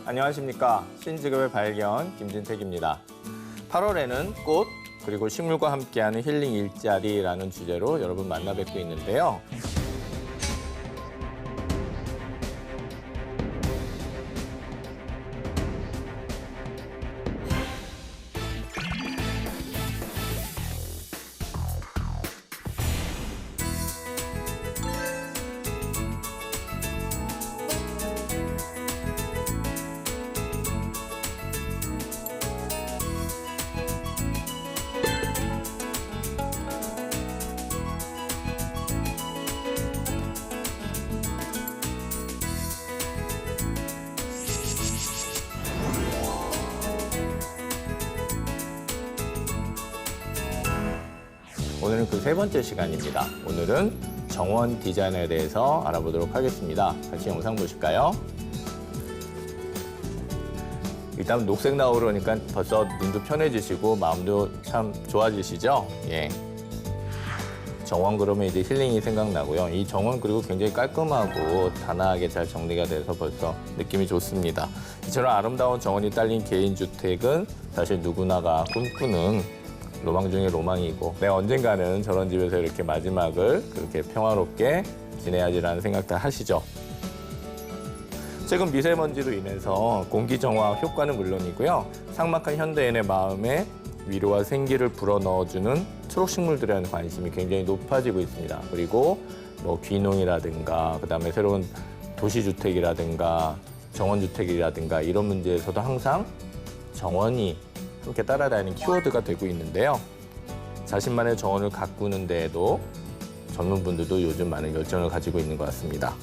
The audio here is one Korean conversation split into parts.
안녕하십니까. 신직업의 발견 김진택입니다. 8월에는 꽃 그리고 식물과 함께하는 힐링 일자리라는 주제로 여러분 만나 뵙고 있는데요. 오늘은 그 세 번째 시간입니다. 오늘은 정원 디자인에 대해서 알아보도록 하겠습니다. 같이 영상 보실까요? 일단 녹색 나오려니까 벌써 눈도 편해지시고 마음도 참 좋아지시죠? 예. 정원 그러면 이제 힐링이 생각나고요. 이 정원 그리고 굉장히 깔끔하고 단아하게 잘 정리가 돼서 벌써 느낌이 좋습니다. 이처럼 아름다운 정원이 딸린 개인주택은 사실 누구나가 꿈꾸는 로망 중에 로망이고 내가 언젠가는 저런 집에서 이렇게 마지막을 그렇게 평화롭게 지내야지라는 생각들 하시죠. 최근 미세먼지로 인해서 공기 정화 효과는 물론이고요. 삭막한 현대인의 마음에 위로와 생기를 불어넣어주는 초록식물들에 대한 관심이 굉장히 높아지고 있습니다. 그리고 뭐 귀농이라든가 그다음에 새로운 도시주택이라든가 정원주택이라든가 이런 문제에서도 항상 정원이 이렇게 따라다니는 키워드가 되고 있는데요. 자신만의 정원을 가꾸는 데에도 젊은 분들도 요즘 많은 열정을 가지고 있는 것 같습니다.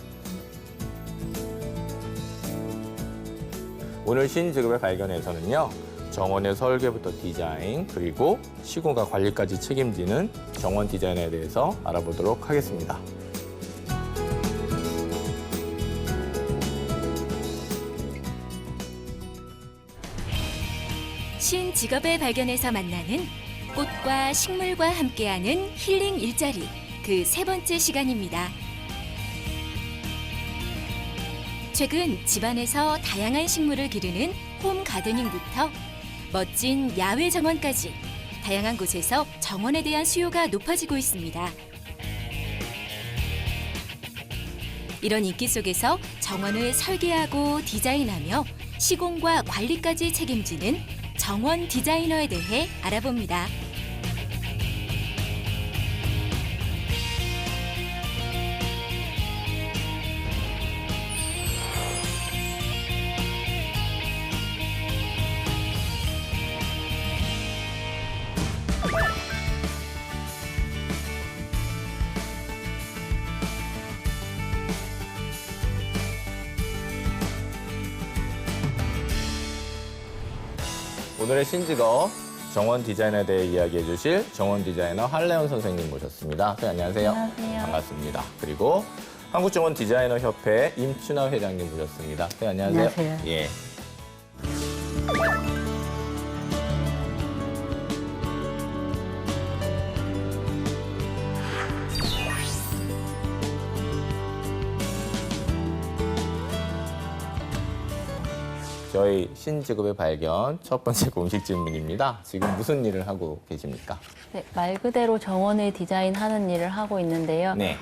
오늘 신직업의 발견에서는요. 정원의 설계부터 디자인 그리고 시공과 관리까지 책임지는 정원 디자인에 대해서 알아보도록 하겠습니다. 신직업의 발견에서 만나는 꽃과 식물과 함께하는 힐링 일자리 그 세 번째 시간입니다. 최근 집안에서 다양한 식물을 기르는 홈 가드닝부터 멋진 야외 정원까지 다양한 곳에서 정원에 대한 수요가 높아지고 있습니다. 이런 인기 속에서 정원을 설계하고 디자인하며 시공과 관리까지 책임지는 정원 디자이너에 대해 알아봅니다. 오늘의 신직업 정원 디자인에 대해 이야기해 주실 정원 디자이너 한래연 선생님 모셨습니다. 네, 안녕하세요. 안녕하세요. 반갑습니다. 그리고 한국정원 디자이너 협회 임춘하 회장님 모셨습니다. 네, 안녕하세요. 안녕하세요. 예. 저희 신직업의 발견 첫 번째 공식 질문입니다. 지금 무슨 일을 하고 계십니까? 네, 말 그대로 정원을 디자인하는 일을 하고 있는데요. 네.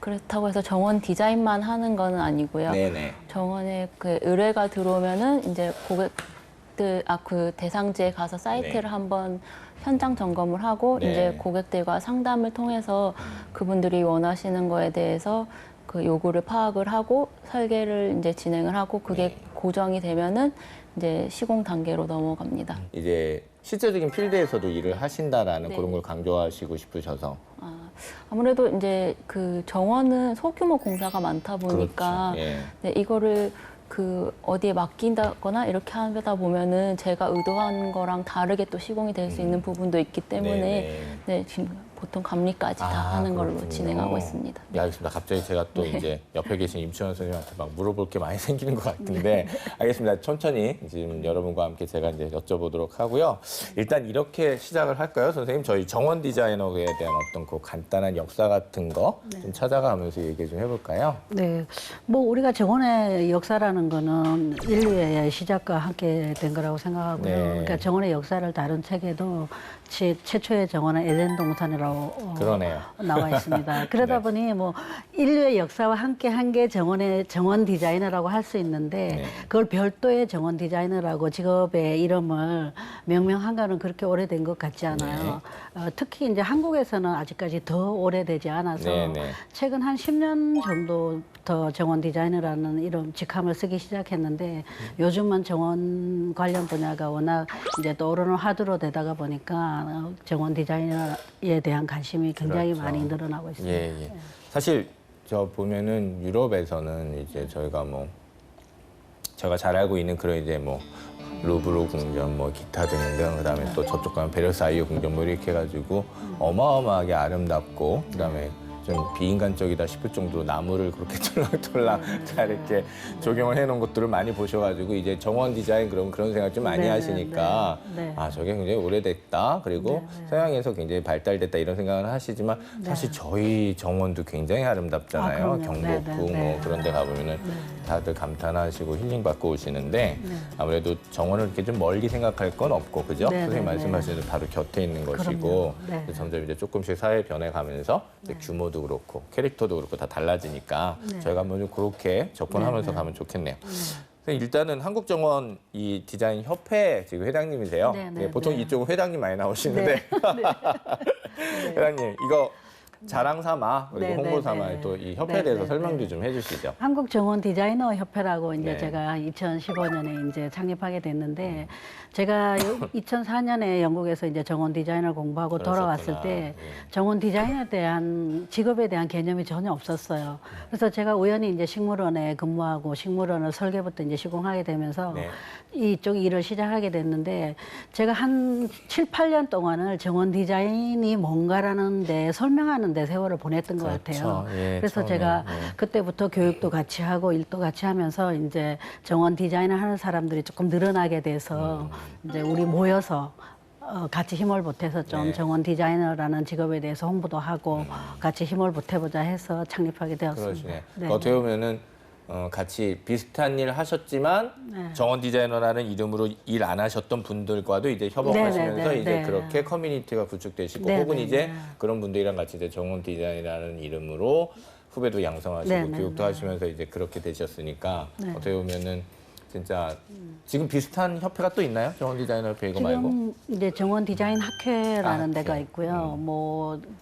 그렇다고 해서 정원 디자인만 하는 건 아니고요. 네네. 정원에 그 의뢰가 들어오면은 이제 고객들, 그 대상지에 가서 사이트를 네. 한번 현장 점검을 하고 네. 이제 고객들과 상담을 통해서 그분들이 원하시는 거에 대해서 그 요구를 파악을 하고 설계를 이제 진행을 하고 그게 네. 고정이 되면은 이제 시공 단계로 넘어갑니다. 이제 실제적인 필드에서도 일을 하신다라는 네. 그런 걸 강조하시고 싶으셔서. 아무래도 이제 그 정원은 소규모 공사가 많다 보니까 그렇죠. 예. 네, 이거를 그 어디에 맡긴다거나 이렇게 하다 보면은 제가 의도한 거랑 다르게 또 시공이 될 수 있는 부분도 있기 때문에 네네. 네, 지금 보통 감리까지 다 하는 걸로 진행하고 있습니다. 네, 알겠습니다. 갑자기 제가 또 이제 옆에 계신 임치원 선생님한테 막 물어볼 게 많이 생기는 것 같은데 알겠습니다. 천천히 지금 여러분과 함께 제가 이제 여쭤보도록 하고요. 일단 이렇게 시작을 할까요, 선생님? 저희 정원 디자이너에 대한 어떤 그 간단한 역사 같은 거 좀 찾아가면서 얘기 좀 해볼까요? 네, 뭐 우리가 정원의 역사라는 거는 인류의 시작과 함께 된 거라고 생각하고요. 네. 그러니까 정원의 역사를 다룬 책에도 최초의 정원은 에덴 동산이라고 그러네요. 나와 있습니다. 그러다 네. 보니 뭐 인류의 역사와 함께 한 게 정원의 정원 디자이너라고 할 수 있는데 네. 그걸 별도의 정원 디자이너라고 직업의 이름을 명명한 거는 그렇게 오래된 것 같지 않아요. 특히 이제 한국에서는 아직까지 더 오래되지 않아서 네, 네. 최근 한 10년 정도 더 정원 디자이너라는 이름 직함을 쓰기 시작했는데 요즘은 정원 관련 분야가 워낙 이제 떠오르는 화두로 되다가 보니까 정원 디자이너에 대한 관심이 굉장히 그렇죠. 많이 늘어나고 있습니다. 예, 예. 사실 저 보면은 유럽에서는 이제 저희가 제가 잘 알고 있는 그런 이제 루브르 궁전, 기타 등등, 그다음에 또 저쪽 가면 베르사유 궁전 이렇게 해가지고 어마어마하게 아름답고 그다음에 좀 비인간적이다 싶을 정도로 나무를 그렇게 쫄랑쫄랑 잘 이렇게 조경을 해놓은 것들을 많이 보셔가지고 이제 정원 디자인 그런 생각 좀 많이 네, 하시니까 네, 네. 아 저게 굉장히 오래됐다 그리고 서양에서 굉장히 발달됐다 이런 생각을 하시지만 네. 사실 저희 정원도 굉장히 아름답잖아요. 아, 그럼요. 경복궁 네, 네, 네. 그런 데 가보면은 다들 감탄하시고 힐링 받고 오시는데 아무래도 정원을 이렇게 좀 멀리 생각할 건 없고 그죠? 네, 선생님 네, 말씀하신 대로 바로 곁에 있는 것이고 그럼요. 네. 점점 이제 조금씩 사회 변해가면서 이제 규모도 그렇고 캐릭터도 그렇고 다 달라지니까 저희가 한번 좀 그렇게 접근하면서 가면 좋겠네요. 선생님, 일단은 한국정원 이 디자인 협회 지금 회장님이세요. 네, 네, 네, 보통 네. 이쪽은 회장님 많이 나오시는데 회장님 이거 자랑 삼아 그리고 네, 홍보 네, 삼아 네. 또 이 협회에 네, 대해서 네, 설명도 네. 좀 해주시죠. 한국 정원 디자이너 협회라고 이제 네. 제가 2015년에 이제 창립하게 됐는데 제가 2004년에 영국에서 이제 정원 디자이너 공부하고 돌아왔을 그러셨구나. 때 예. 정원 디자이너에 대한 직업에 대한 개념이 전혀 없었어요. 그래서 제가 우연히 이제 식물원에 근무하고 식물원을 설계부터 이제 시공하게 되면서 네. 이쪽 일을 시작하게 됐는데 제가 한 7, 8년 동안을 정원 디자인이 뭔가라는 데 설명하는 데 세월을 보냈던 것 같아요. 그렇죠. 예, 그래서 처음에, 제가 예. 그때부터 교육도 같이 하고 일도 같이 하면서 이제 정원 디자인을 하는 사람들이 조금 늘어나게 돼서 이제 우리 모여서 같이 힘을 보태서 좀 네. 정원 디자이너라는 직업에 대해서 홍보도 하고 같이 힘을 보태보자 해서 창립하게 되었습니다. 그러시네. 네. 어떻게 보면은 같이 비슷한 일 하셨지만 네. 정원 디자이너라는 이름으로 일 안 하셨던 분들과도 이제 협업하시면서 네, 네, 네, 이제 네. 그렇게 커뮤니티가 구축되시고 네, 혹은 네, 이제 네. 그런 분들이랑 같이 이제 정원 디자인이라는 이름으로 후배도 양성하시고 네, 네, 교육도 네. 하시면서 이제 그렇게 되셨으니까 네. 어떻게 보면은 진짜 지금 비슷한 협회가 또 있나요? 정원 디자이너 협회 이거 말고? 지금 이제 정원 디자인 학회라는 학회. 데가 있고요.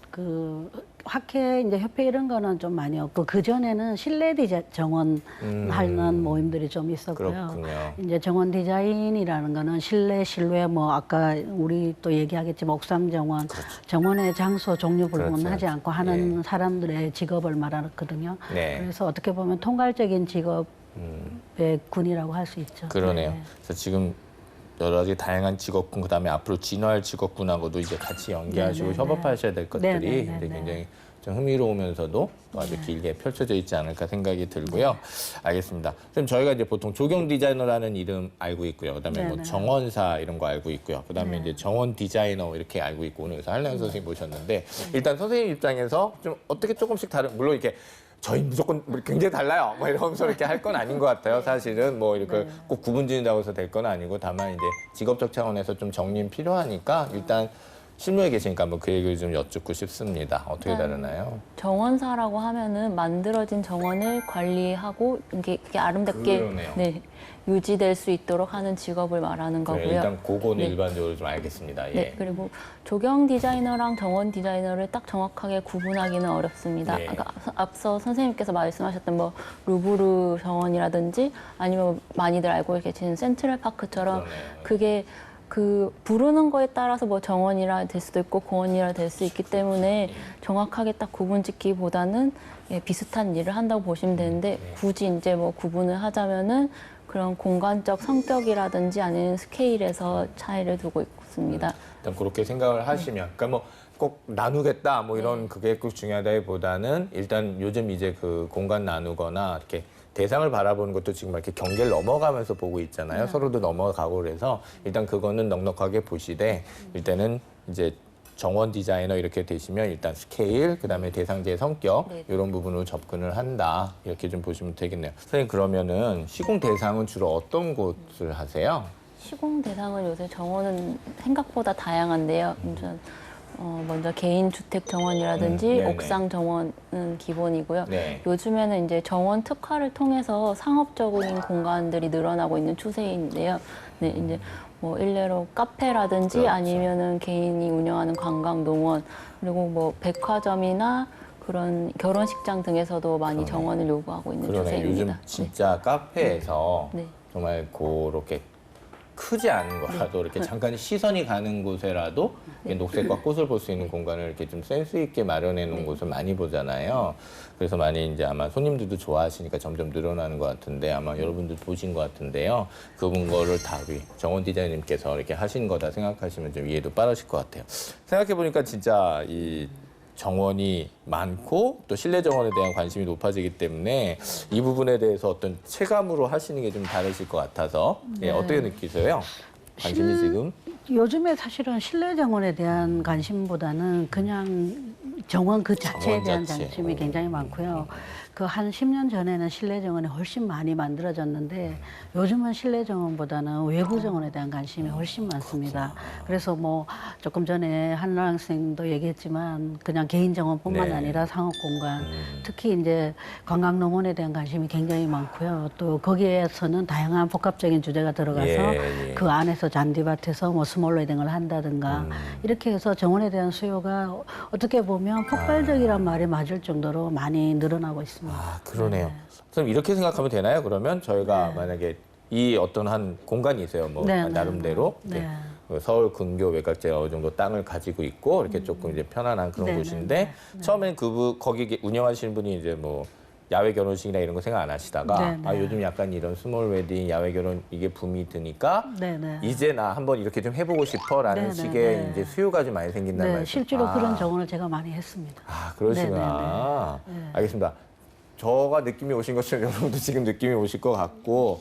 그 학회 이제 협회 이런 거는 좀 많이 없고 그 전에는 실내 정원 하는 모임들이 좀 있었고요. 그렇군요. 이제 정원 디자인이라는 거는 실내 실외 아까 우리 또 얘기하겠지만 옥상 정원 정원의 장소 종류 불문하지 그렇죠. 않고 하는 사람들의 직업을 말하거든요. 네. 그래서 어떻게 보면 통괄적인 직업의 군이라고 할 수 있죠. 그러네요. 네. 그래서 지금 여러 가지 다양한 직업군 그다음에 앞으로 진화할 직업군하고도 이제 같이 연계하시고 네, 네, 협업하셔야 될 것들이 네, 네, 네, 이제 네. 굉장히 좀 흥미로우면서도 또 아주 길게 펼쳐져 있지 않을까 생각이 들고요. 알겠습니다. 그럼 저희가 이제 보통 조경 디자이너라는 이름 알고 있고요. 그다음에 네, 뭐 네. 정원사 이런 거 알고 있고요. 그다음에 이제 정원 디자이너 이렇게 알고 있고 오늘 그래서 한량 선생님 모셨는데 일단 선생님 입장에서 좀 어떻게 조금씩 다른 물론 이렇게 저희 무조건 굉장히 달라요. 이러면서 이렇게 할 건 아닌 것 같아요. 사실은 이렇게 꼭 구분짓는다고 해서 될 건 아니고 다만 이제 직업적 차원에서 좀 정리는 필요하니까 일단 실무에 계시니까 한번 그 얘기를 좀 여쭙고 싶습니다. 어떻게 다르나요? 정원사라고 하면은 만들어진 정원을 관리하고 그게 아름답게 그러네요. 네, 유지될 수 있도록 하는 직업을 말하는 그래, 거고요. 일단 그거는 네. 일반적으로 좀 알겠습니다. 예. 네, 그리고 조경 디자이너랑 정원 디자이너를 딱 정확하게 구분하기는 어렵습니다. 네. 아까 앞서 선생님께서 말씀하셨던 루브르 정원이라든지 아니면 많이들 알고 계시는 센트럴파크처럼 그러네요. 그게 그 부르는 거에 따라서 정원이라 될 수도 있고 공원이라 될 수 있기 때문에 정확하게 딱 구분짓기보다는 비슷한 일을 한다고 보시면 되는데 굳이 이제 구분을 하자면은 그런 공간적 성격이라든지 아니면 스케일에서 차이를 두고 있습니다. 일단 그렇게 생각을 하시면, 그러니까 꼭 나누겠다 뭐 이런 그게 꼭 중요하다기보다는 일단 요즘 이제 그 공간 나누거나 이렇게 대상을 바라보는 것도 지금 이렇게 경계를 넘어가면서 보고 있잖아요. 서로도 넘어가고 그래서 일단 그거는 넉넉하게 보시되 일단은 이제 정원 디자이너 이렇게 되시면 일단 스케일, 그다음에 대상자의 성격 네. 이런 부분으로 접근을 한다. 이렇게 좀 보시면 되겠네요. 선생님 그러면은 시공 대상은 주로 어떤 곳을 하세요? 시공 대상은 요새 정원은 생각보다 다양한데요. 먼저 개인 주택 정원이라든지 네네. 옥상 정원은 기본이고요. 네. 요즘에는 이제 정원 특화를 통해서 상업적인 공간들이 늘어나고 있는 추세인데요. 네, 이제 뭐 일례로 카페라든지 그렇죠. 아니면은 개인이 운영하는 관광 농원 그리고 뭐 백화점이나 그런 결혼식장 등에서도 많이 그러네. 정원을 요구하고 있는 그러네. 추세입니다. 요즘 진짜 카페에서 네. 정말 그렇게 크지 않은 거라도 이렇게 잠깐 시선이 가는 곳에라도 이렇게 녹색과 꽃을 볼 수 있는 공간을 이렇게 좀 센스 있게 마련해 놓은 곳을 많이 보잖아요. 그래서 많이 이제 아마 손님들도 좋아하시니까 점점 늘어나는 것 같은데 아마 여러분들 보신 것 같은데요. 그분 거를 다 우리 정원 디자이너님께서 이렇게 하신 거다 생각하시면 좀 이해도 빠르실 것 같아요. 생각해 보니까 진짜 이 정원이 많고 또 실내 정원에 대한 관심이 높아지기 때문에 이 부분에 대해서 어떤 체감으로 하시는 게 좀 다르실 것 같아서 예, 어떻게 느끼세요? 관심이 지금? 요즘에 사실은 실내 정원에 대한 관심보다는 그냥 정원 그 자체에 정원 대한 자체. 관심이 굉장히 많고요. 그 한 10년 전에는 실내 정원이 훨씬 많이 만들어졌는데 요즘은 실내 정원보다는 외부 정원에 대한 관심이 훨씬 많습니다. 그래서 뭐 조금 전에 한나랑 선생님도 얘기했지만 그냥 개인 정원뿐만 네. 아니라 상업 공간, 특히 이제 관광 농원에 대한 관심이 굉장히 많고요. 또 거기에서는 다양한 복합적인 주제가 들어가서 예. 그 안에서 잔디밭에서 뭐 스몰 웨딩을 한다든가 이렇게 해서 정원에 대한 수요가 어떻게 보면 폭발적이란 말이 맞을 정도로 많이 늘어나고 있습니다. 아, 그러네요. 그럼 이렇게 생각하면 되나요? 그러면 저희가 만약에 이 어떤 한 공간이 있어요. 뭐 네, 네, 나름대로 네. 이렇게 그 서울 근교 외곽지가 어느 정도 땅을 가지고 있고 이렇게 조금 이제 편안한 그런 네, 곳인데 처음엔 거기 운영하시는 분이 이제 뭐 야외 결혼식이나 이런 거 생각 안 하시다가 네, 네. 아 요즘 약간 이런 스몰 웨딩, 야외 결혼 이게 붐이 드니까 네, 네. 이제 나 한번 이렇게 좀 해보고 싶어라는 네, 네, 식의 네. 이제 수요가 좀 많이 생긴다는 네, 말씀. 실제로 그런 정원을 제가 많이 했습니다. 아, 그러시구나. 네, 네, 네. 알겠습니다. 저가 느낌이 오신 것처럼 여러분도 지금 느낌이 오실 것 같고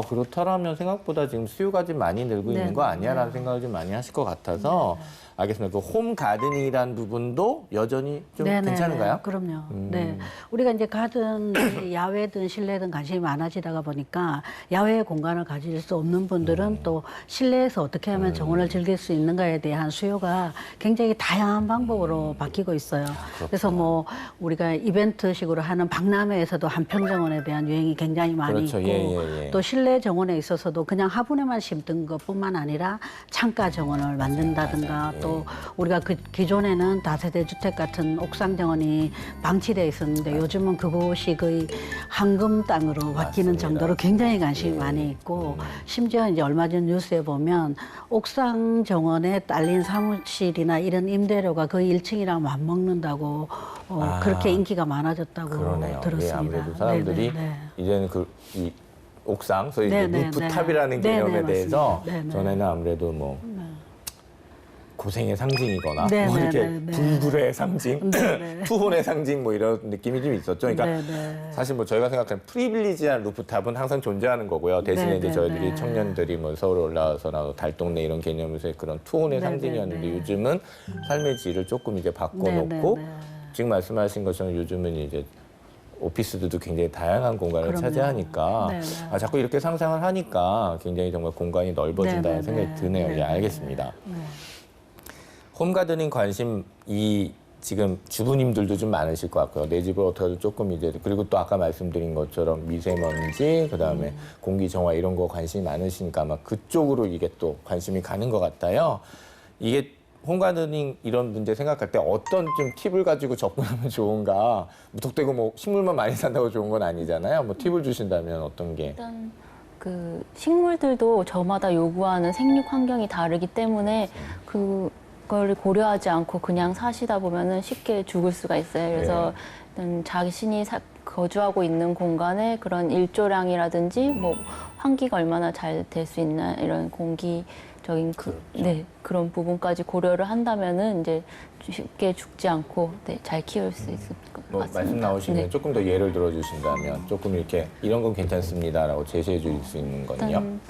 그렇다면 생각보다 지금 수요가 좀 많이 늘고 네, 있는 거 네, 아니야라는 생각을 좀 많이 하실 것 같아서 알겠습니다. 그 홈 가드닝이라는 부분도 여전히 좀 괜찮은가요? 그럼요. 네. 우리가 이제 가든 야외든 실내든 관심이 많아지다가 보니까 야외 공간을 가질 수 없는 분들은 또 실내에서 어떻게 하면 정원을 즐길 수 있는가에 대한 수요가 굉장히 다양한 방법으로 바뀌고 있어요. 그래서 뭐 우리가 이벤트식으로 하는 박람회에서도 한평정원에 대한 유행이 굉장히 많이 그렇죠. 있고 예. 또 실내 정원에 있어서도 그냥 화분에만 심던 것뿐만 아니라 창가 정원을 만든다든가 또 우리가 그 기존에는 다세대 주택 같은 옥상 정원이 방치되어 있었는데 요즘은 그곳이 거의 황금 땅으로 바뀌는 맞습니다. 정도로 굉장히 관심이 많이 있고 심지어 이제 얼마 전 뉴스에 보면 옥상 정원에 딸린 사무실이나 이런 임대료가 거의 1층이랑 맞먹는다고 그렇게 인기가 많아졌다고 그러네요. 들었습니다. 예, 아무래도 사람들이 네. 이제는 이 옥상, 소위 네, 이제 네, 루프탑이라는 네. 개념에 네, 네, 대해서 맞습니다. 네, 네. 전에는 아무래도 뭐 고생의 상징이거나 네, 뭐 네, 이렇게 네, 네. 불굴의 상징, 네, 네. 투혼의 상징 뭐 이런 느낌이 좀 있었죠. 그러니까 네, 네. 사실 뭐 저희가 생각하는 프리빌리지한 루프탑은 항상 존재하는 거고요. 대신에 네, 이제 네, 저희들이 네. 청년들이 뭐 서울 올라와서나 달동네 이런 개념에서의 그런 투혼의 네, 상징이었는데 네, 네. 요즘은 삶의 질을 조금 이제 바꿔놓고 네, 네, 네. 지금 말씀하신 것처럼 요즘은 이제 오피스들도 굉장히 다양한 공간을 그럼요. 차지하니까 네, 네. 자꾸 이렇게 상상을 하니까 굉장히 정말 공간이 넓어진다는 네, 네, 생각이 네. 드네요. 네, 예, 네. 알겠습니다. 네. 홈가드닝 관심이 지금 주부님들도 좀 많으실 것 같고요. 내 집을 어떻게 해도 조금 이제 그리고 또 아까 말씀드린 것처럼 미세먼지 그다음에 공기 정화 이런 거 관심이 많으시니까 아마 그쪽으로 이게 또 관심이 가는 것 같아요. 이게 홈가드닝 이런 문제 생각할 때 어떤 좀 팁을 가지고 접근하면 좋은가? 무턱대고 뭐 식물만 많이 산다고 좋은 건 아니잖아요. 뭐 팁을 주신다면 어떤 게? 일단 그 식물들도 저마다 요구하는 생육 환경이 다르기 때문에 그걸 고려하지 않고 그냥 사시다 보면은 쉽게 죽을 수가 있어요. 그래서 일단 자신이 거주하고 있는 공간에 그런 일조량이라든지 뭐 환기가 얼마나 잘 될 수 있나 이런 공기적인 그런 부분까지 고려를 한다면은 이제 쉽게 죽지 않고 잘 키울 수 있을 것 뭐 같습니다. 말씀 나오시면 네. 조금 더 예를 들어주신다면 조금 이렇게 이런 건 괜찮습니다라고 제시해 줄 수 있는 건요. 일단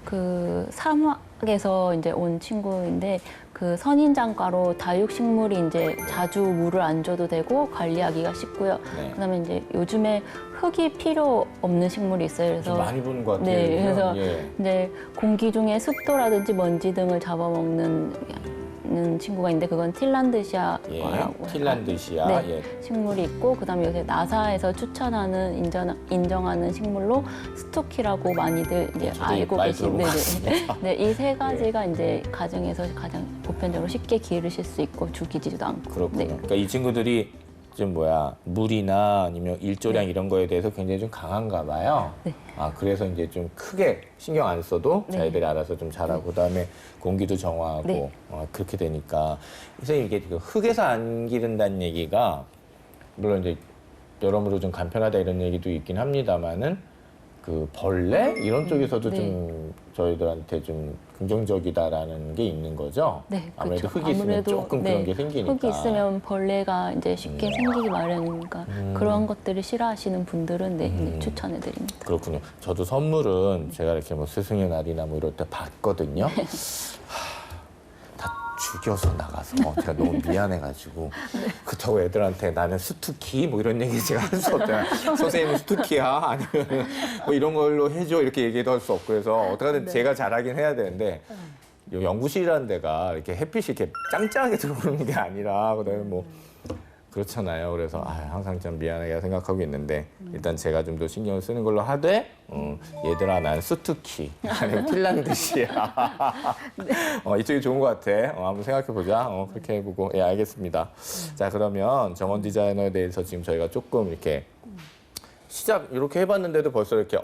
그 사막에서 이제 온 친구인데 그 선인장가로 다육식물이 이제 자주 물을 안 줘도 되고 관리하기가 쉽고요. 네. 그다음에 이제 요즘에 흙이 필요 없는 식물이 있어요. 좀 그래서 많이 보는 것 같아요. 네, 그래서 예. 이제 공기 중에 습도라든지 먼지 등을 잡아먹는 친구가 있는데 그건 틸란드시아라고 예. 틸란드시아. 네, 예. 식물이 있고 그다음에 요새 나사에서 추천하는 인정하는 식물로 스투키라고 많이들 이제 저도 알고 많이 계신 들어봤습니다. 네, 이 세 가지가 이제 가정에서 가장 보편적으로 쉽게 기르실 수 있고 죽이지도 않고 그렇군요. 네. 그러니까 이 친구들이 좀 물이나 아니면 일조량 이런 거에 대해서 굉장히 좀 강한가 봐요. 네. 아, 그래서 이제 좀 크게 신경 안 써도 네. 자기들이 알아서 좀 자라고 그다음에 공기도 정화하고 네. 그렇게 되니까 선생님 이게 그 흙에서 안 기른다는 얘기가 물론 이제 여러모로 좀 간편하다 이런 얘기도 있긴 합니다만은 그 벌레 이런 쪽에서도 네. 좀 저희들한테 좀 긍정적이다라는 게 있는 거죠. 네, 아무래도 그렇죠. 흙이 있으면 조금 그런 게 생기니까. 흙이 있으면 벌레가 이제 쉽게 생기기 마련이니까 그런 것들을 싫어하시는 분들은 네, 추천해 드립니다. 그렇군요. 저도 선물은 제가 이렇게 뭐 스승의 날이나 뭐 이럴 때 받거든요. 다 죽여서 나가서 제가 너무 미안해가지고 그렇다고 애들한테 나는 스투키 뭐 이런 얘기 제가 할 수 없잖아요. 선생님은 스투키야 아니면 뭐 이런 걸로 해줘 이렇게 얘기도 할 수 없고 그래서 어떻게든 제가 잘하긴 해야 되는데 요 연구실이라는 데가 이렇게 햇빛이 이렇게 짱짱하게 들어오는 게 아니라 그다음에 뭐 그렇잖아요. 그래서 항상 참 미안하게 생각하고 있는데 일단 제가 좀 더 신경을 쓰는 걸로 하되 얘들아 난 스투키 아니면 핀란드시야 이쪽이 좋은 것 같아. 한번 생각해보자. 그렇게 해보고 예 알겠습니다. 자 그러면 정원 디자이너에 대해서 지금 저희가 조금 이렇게 시작 이렇게 해봤는데도 벌써 이렇게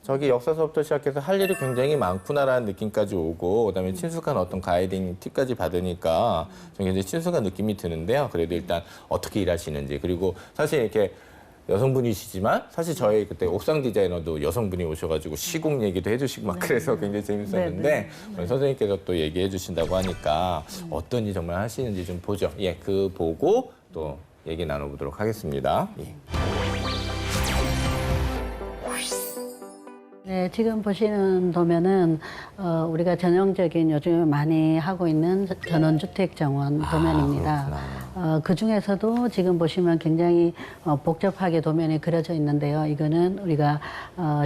저기 역사서부터 시작해서 할 일이 굉장히 많구나라는 느낌까지 오고 그다음에 친숙한 어떤 가이딩 팁까지 받으니까 좀 굉장히 친숙한 느낌이 드는데요. 그래도 일단 어떻게 일하시는지 그리고 사실 이렇게 여성분이시지만 사실 저희 그때 옥상 디자이너도 여성분이 오셔가지고 시공 얘기도 해주시고 막 그래서 굉장히 재밌었는데 오늘 선생님께서 또 얘기해 주신다고 하니까 어떤 일 정말 하시는지 좀 보죠. 예, 그 보고 또 얘기 나눠보도록 하겠습니다. 예. 네, 지금 보시는 도면은 우리가 전형적인 요즘에 많이 하고 있는 전원주택 정원 도면입니다. 그 중에서도 지금 보시면 굉장히 복잡하게 도면이 그려져 있는데요. 이거는 우리가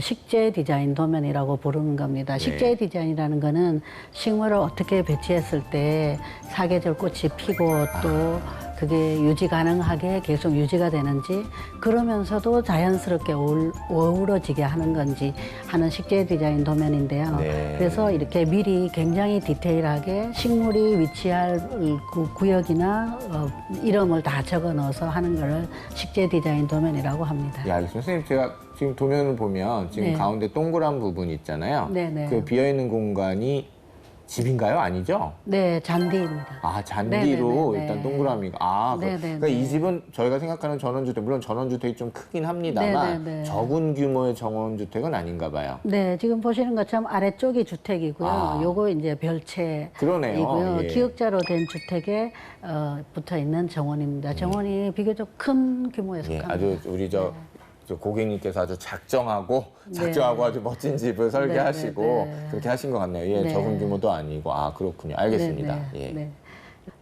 식재 디자인 도면이라고 부르는 겁니다. 식재 디자인이라는 거는 식물을 어떻게 배치했을 때 사계절 꽃이 피고 또 그게 유지 가능하게 계속 유지가 되는지 그러면서도 자연스럽게 어우러지게 하는 건지 하는 식재 디자인 도면인데요. 네. 그래서 이렇게 미리 굉장히 디테일하게 식물이 위치할 그 구역이나 이름을 다 적어 넣어서 하는 걸 식재 디자인 도면이라고 합니다. 예, 알겠습니다. 선생님, 제가 지금 도면을 보면 지금 네. 가운데 동그란 부분 있잖아요. 네네. 그 비어있는 공간이 집인가요? 아니죠? 네, 잔디입니다. 아, 잔디로 네네네네. 일단 동그라미가. 네네네. 그러니까 이 집은 저희가 생각하는 전원주택, 물론 전원주택이 좀 크긴 합니다만 네네네. 적은 규모의 전원주택은 아닌가 봐요. 네, 지금 보시는 것처럼 아래쪽이 주택이고요. 아. 요거 이제 별채이고요. 그러네요. 예. 기역자로 된 주택에 붙어 있는 정원입니다. 정원이 비교적 큰 규모에 예, 속합니다. 아주 우리 저 고객님께서 아주 작정하고 네. 아주 멋진 집을 설계하시고 네. 그렇게 하신 것 같네요. 예, 네. 적은 규모도 아니고. 아, 그렇군요. 알겠습니다. 네, 네, 예. 네.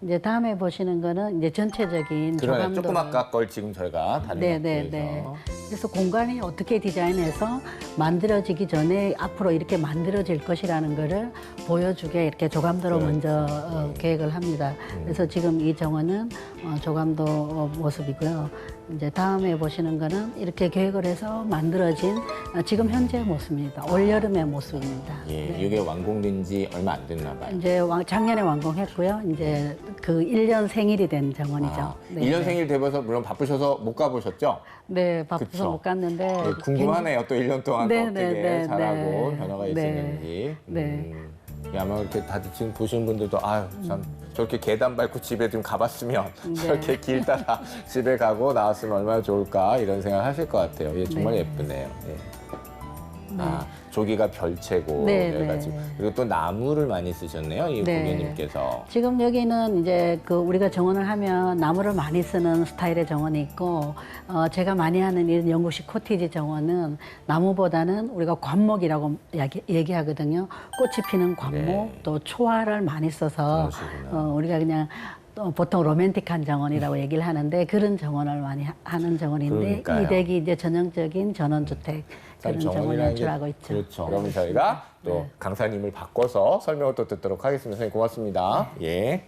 이제 다음에 보시는 거는 이제 전체적인 그러네. 조감도를 조금 아까 걸 지금 저희가 다른 네, 각도에서. 네, 네. 그래서 공간이 어떻게 디자인해서 만들어지기 전에 앞으로 이렇게 만들어질 것이라는 거를 보여주게 이렇게 조감도로 그렇죠. 먼저 계획을 합니다. 그래서 지금 이 정원은 조감도 모습이고요. 이제 다음에 보시는 거는 이렇게 계획을 해서 만들어진 지금 현재 모습입니다. 올여름의 모습입니다. 예, 네. 이게 완공된 지 얼마 안 됐나 봐요. 이제 작년에 완공했고요. 이제 그 1년 생일이 된 정원이죠. 아, 네, 1년 네. 생일 되셔서 물론 바쁘셔서 못 가보셨죠? 네, 바빠서 그쵸. 못 갔는데 네, 궁금하네요. 또 1년 동안 네, 어떻게 네, 네, 자라고 네. 변화가 네. 있었는지. 네. 예, 아마 이렇게 다들 지금 보시는 분들도 아유 참 저렇게 계단 밟고 집에 좀 가봤으면 저렇게 길 따라 집에 가고 나왔으면 얼마나 좋을까 이런 생각 하실 것 같아요. 예, 정말 네. 예쁘네요. 예. 아, 조기가 별채고 네, 여러 가지. 네. 그리고 또 나무를 많이 쓰셨네요, 이 네. 고객님께서. 지금 여기는 이제 그 우리가 정원을 하면 나무를 많이 쓰는 스타일의 정원이 있고, 제가 많이 하는 이 영국식 코티지 정원은 나무보다는 우리가 관목이라고 얘기하거든요. 꽃이 피는 관목, 네. 또 초화를 많이 써서 그러시구나. 우리가 그냥 또 보통 로맨틱한 정원이라고 얘기를 하는데 그런 정원을 많이 하는 정원인데 그러니까요. 이 댁이 이제 전형적인 전원주택 그런 정원 정원이라는 연출하고 있죠. 그렇죠. 그러면 저희가 또 강사님을 바꿔서 설명을 또 듣도록 하겠습니다. 선생님 고맙습니다. 예.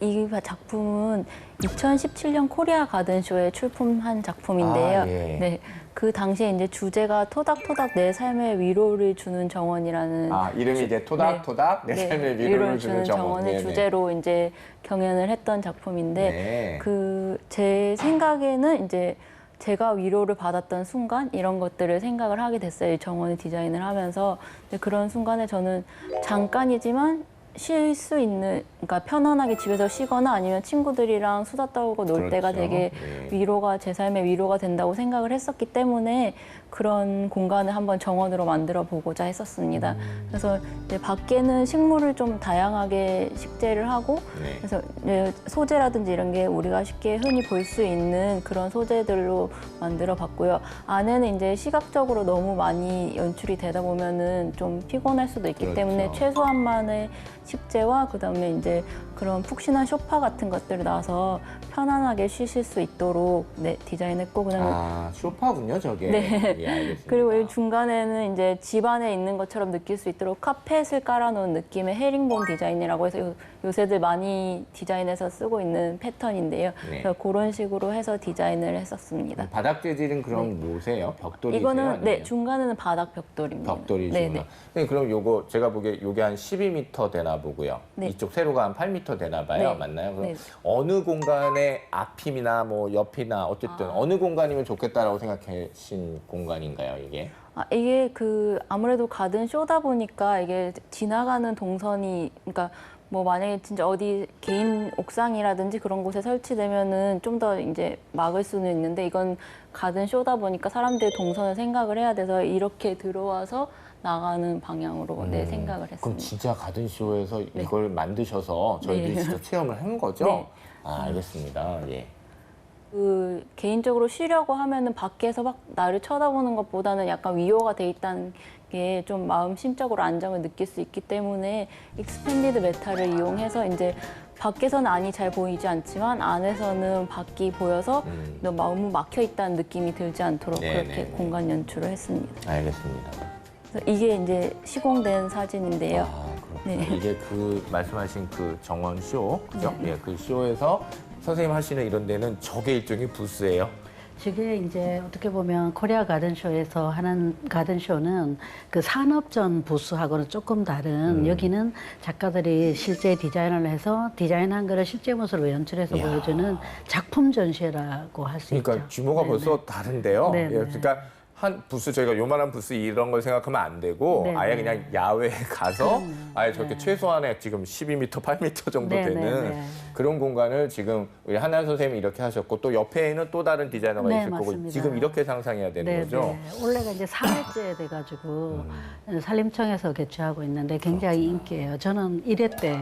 이 작품은 2017년 코리아 가든쇼에 출품한 작품인데요. 아, 예. 네, 그 당시에 이제 주제가 토닥토닥 내 삶의 위로를 주는 정원이라는 아, 이름이 이제 토닥토닥 내 삶의 위로를 주는 정원. 정원을 네네. 주제로 이제 경연을 했던 작품인데 네. 그 제 생각에는 이제 제가 위로를 받았던 순간 이런 것들을 생각을 하게 됐어요. 이 정원을 디자인을 하면서. 근데 그런 순간에 저는 잠깐이지만 쉴 수 있는, 그러니까 편안하게 집에서 쉬거나 아니면 친구들이랑 수다 떨고 놀 때가 그렇죠. 되게 네. 위로가, 제 삶의 위로가 된다고 생각을 했었기 때문에 그런 공간을 한번 정원으로 만들어 보고자 했었습니다. 그래서 이제 밖에는 식물을 좀 다양하게 식재를 하고 네. 그래서 이제 소재라든지 이런 게 우리가 쉽게 흔히 볼 수 있는 그런 소재들로 만들어 봤고요. 안에는 이제 시각적으로 너무 많이 연출이 되다 보면은 좀 피곤할 수도 있기 그렇죠. 때문에 최소한만의 식재와 그다음에 이제 그런 푹신한 소파 같은 것들을 놔서 편안하게 쉬실 수 있도록 디자인했고 그다음에 아, 소파군요, 저게. 네. 예, 알겠습니다. 그리고 이 중간에는 이제 집 안에 있는 것처럼 느낄 수 있도록 카펫을 깔아놓은 느낌의 헤링본 디자인이라고 해서 요새들 많이 디자인해서 쓰고 있는 패턴인데요. 네. 그래서 그런 식으로 해서 디자인을 했었습니다. 바닥 재질은 그럼 뭐세요? 벽돌이세요? 이거는 네 아니면? 중간에는 바닥 벽돌입니다. 벽돌이시구나. 네네. 네, 그럼 요거 제가 보기에 요게 한 12m 되나 보고요. 네. 이쪽 세로가 한 8m 되나 봐요. 네. 맞나요? 그럼 네. 어느 공간의 앞이나 뭐 옆이나 어쨌든 어느 공간이면 좋겠다라고 생각하신 공간인가요, 이게? 이게 아무래도 가든 쇼다 보니까 이게 지나가는 동선이 그러니까 뭐 만약에 진짜 어디 개인 옥상이라든지 그런 곳에 설치되면은 좀 더 이제 막을 수는 있는데 이건 가든 쇼다 보니까 사람들의 동선을 생각을 해야 돼서 이렇게 들어와서 나가는 방향으로 생각을 했습니다. 그럼 진짜 가든쇼에서 이걸 만드셔서 저희들이 네. 진짜 체험을 한 거죠? 네. 아, 알겠습니다. 예. 개인적으로 쉬려고 하면은 밖에서 막 나를 쳐다보는 것보다는 약간 위로가 돼 있다는 게 좀 마음 심적으로 안정을 느낄 수 있기 때문에 익스펜디드 메탈을 이용해서 이제 밖에서는 안이 잘 보이지 않지만 안에서는 밖이 보여서 너무 막혀 있다는 느낌이 들지 않도록 네, 그렇게 네, 네. 공간 연출을 했습니다. 알겠습니다. 그래서 이게 이제 시공된 사진인데요. 아, 그렇구나. 네. 이게 말씀하신 그 정원 쇼, 그죠? 네. 예, 그 쇼에서 선생님 하시는 이런 데는 저게 일종의 부스예요. 저게 이제 어떻게 보면 코리아 가든쇼에서 하는 가든쇼는 그 산업전 부스하고는 조금 다른 여기는 작가들이 실제 디자인을 해서 디자인한 거를 실제 모습으로 연출해서 이야. 보여주는 작품 전시라고 할 수 그러니까 있죠. 규모가 네네. 벌써 다른데요. 네, 예, 네. 그러니까 한 부스 저희가 요만한 부스 이런 걸 생각하면 안 되고 네, 아예 네. 그냥 야외에 가서 아예 저렇게 최소한의 지금 12m, 8m 정도 네, 되는 네, 네. 그런 공간을 지금 우리 한한 선생님이 이렇게 하셨고 또 옆에는 또 다른 디자이너가 네, 있을 거고 맞습니다. 지금 이렇게 상상해야 되는 네, 거죠. 네. 원래가 이제 4회째 돼가지고 산림청에서 개최하고 있는데 굉장히 인기예요. 저는 1회 때